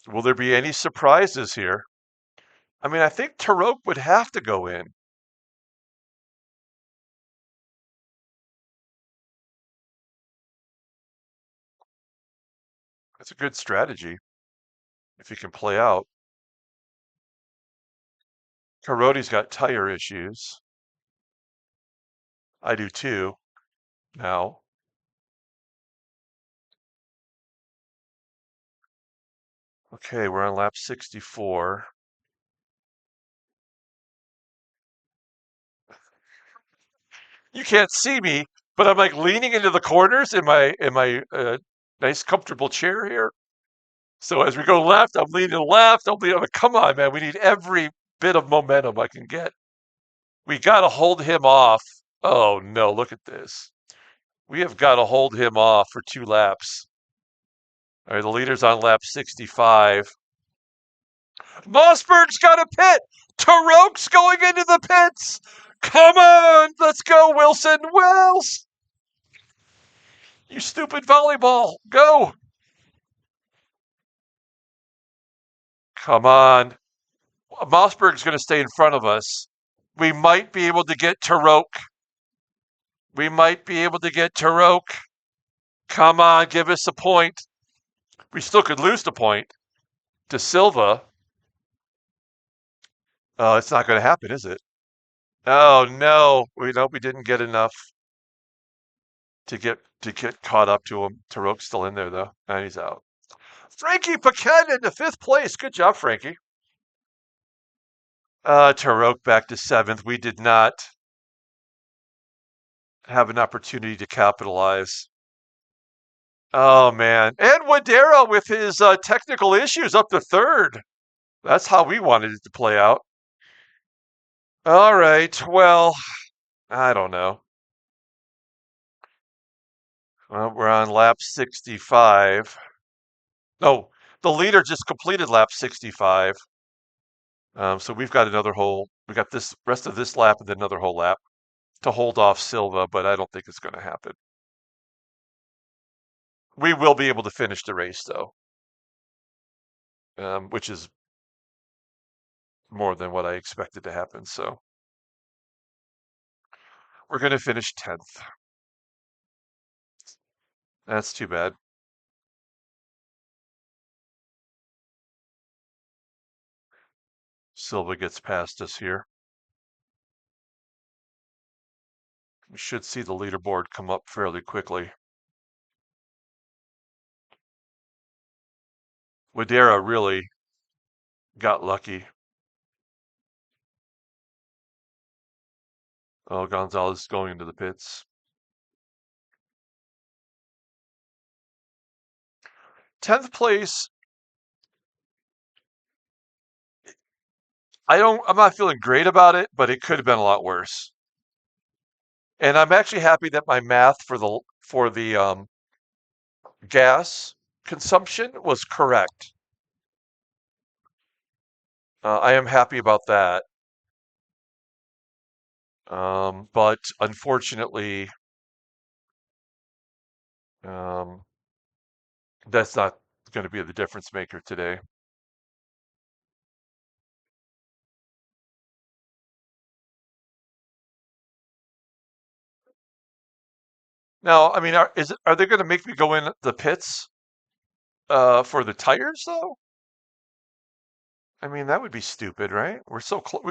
Will there be any surprises here? I mean, I think Tarok would have to go in. It's a good strategy if you can play out. Karoti's got tire issues. I do too now. Okay, we're on lap 64. You can't see me, but I'm like leaning into the corners in my nice comfortable chair here. So as we go left, I'm leaning left. I'm leaning. Come on, man. We need every bit of momentum I can get. We got to hold him off. Oh no, look at this. We have got to hold him off for 2 laps. All right, the leader's on lap 65. Mossberg's got a pit. Taroke's going into the pits. Come on, let's go, Wilson. Wells, you stupid volleyball. Go. Come on. Mossberg's going to stay in front of us. We might be able to get Taroke. We might be able to get Taroke. Come on, give us a point. We still could lose the point to Silva. Oh, it's not going to happen, is it? Oh no, we didn't get enough to get caught up to him. Taroke's still in there though, and he's out. Frankie Paquette into 5th place. Good job, Frankie. Taroke back to 7th. We did not have an opportunity to capitalize. Oh man, and Wadera with his technical issues up to 3rd. That's how we wanted it to play out. All right, well, I don't know. Well, we're on lap 65. No, the leader just completed lap 65. So we've got another hole. We got this rest of this lap and then another whole lap to hold off Silva, but I don't think it's going to happen. We will be able to finish the race though, which is more than what I expected to happen. So we're going to finish 10th. That's too bad. Silva gets past us here. We should see the leaderboard come up fairly quickly. Wadera really got lucky. Oh, Gonzalez is going into the pits. 10th place. I'm not feeling great about it, but it could have been a lot worse. And I'm actually happy that my math for the gas consumption was correct. I am happy about that. But unfortunately, that's not going to be the difference maker today. Now, I mean, are they going to make me go in the pits for the tires though? I mean, that would be stupid, right? We're so close.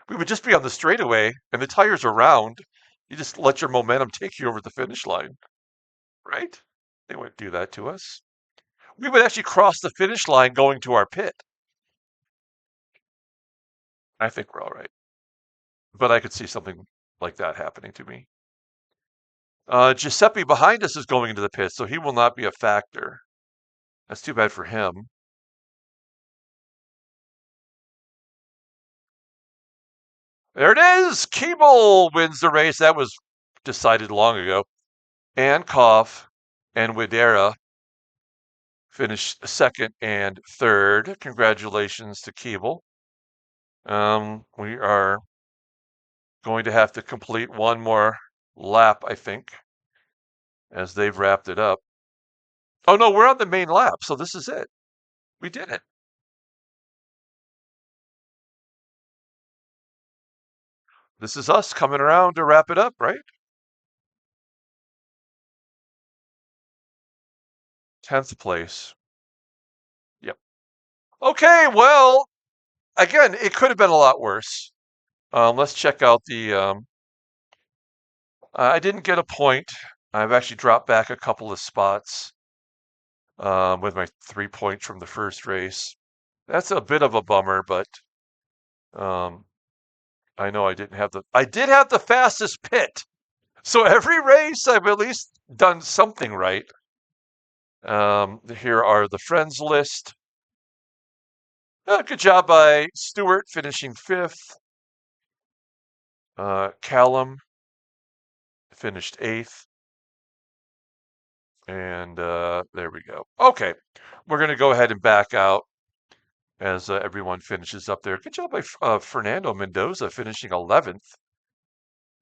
We would just be on the straightaway, and the tires are round. You just let your momentum take you over the finish line, right? They wouldn't do that to us. We would actually cross the finish line going to our pit. I think we're all right. But I could see something like that happening to me. Giuseppe behind us is going into the pit, so he will not be a factor. That's too bad for him. There it is! Keeble wins the race. That was decided long ago. Ankoff and Widera finished 2nd and 3rd. Congratulations to Keeble. We are going to have to complete one more lap, I think, as they've wrapped it up. Oh no, we're on the main lap, so this is it. We did it. This is us coming around to wrap it up, right? 10th place. Okay, well, again, it could have been a lot worse. Let's check out the. I didn't get a point. I've actually dropped back a couple of spots with my 3 points from the first race. That's a bit of a bummer, but um, I know I didn't have the. I did have the fastest pit, so every race I've at least done something right. Here are the friends list. Good job by Stewart finishing fifth. Callum finished eighth. And there we go. Okay, we're going to go ahead and back out as everyone finishes up there. Good job by Fernando Mendoza finishing 11th.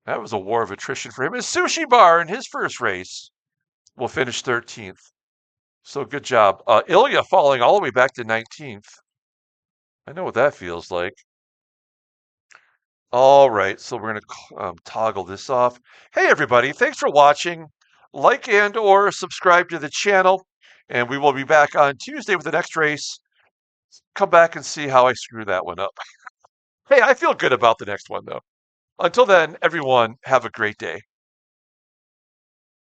That was a war of attrition for him. And Sushi Bar in his first race will finish 13th. So good job. Ilya falling all the way back to 19th. I know what that feels like. All right, so we're going to toggle this off. Hey, everybody, thanks for watching. Like and or subscribe to the channel, and we will be back on Tuesday with the next race. Come back and see how I screw that one up. Hey, I feel good about the next one, though. Until then, everyone, have a great day.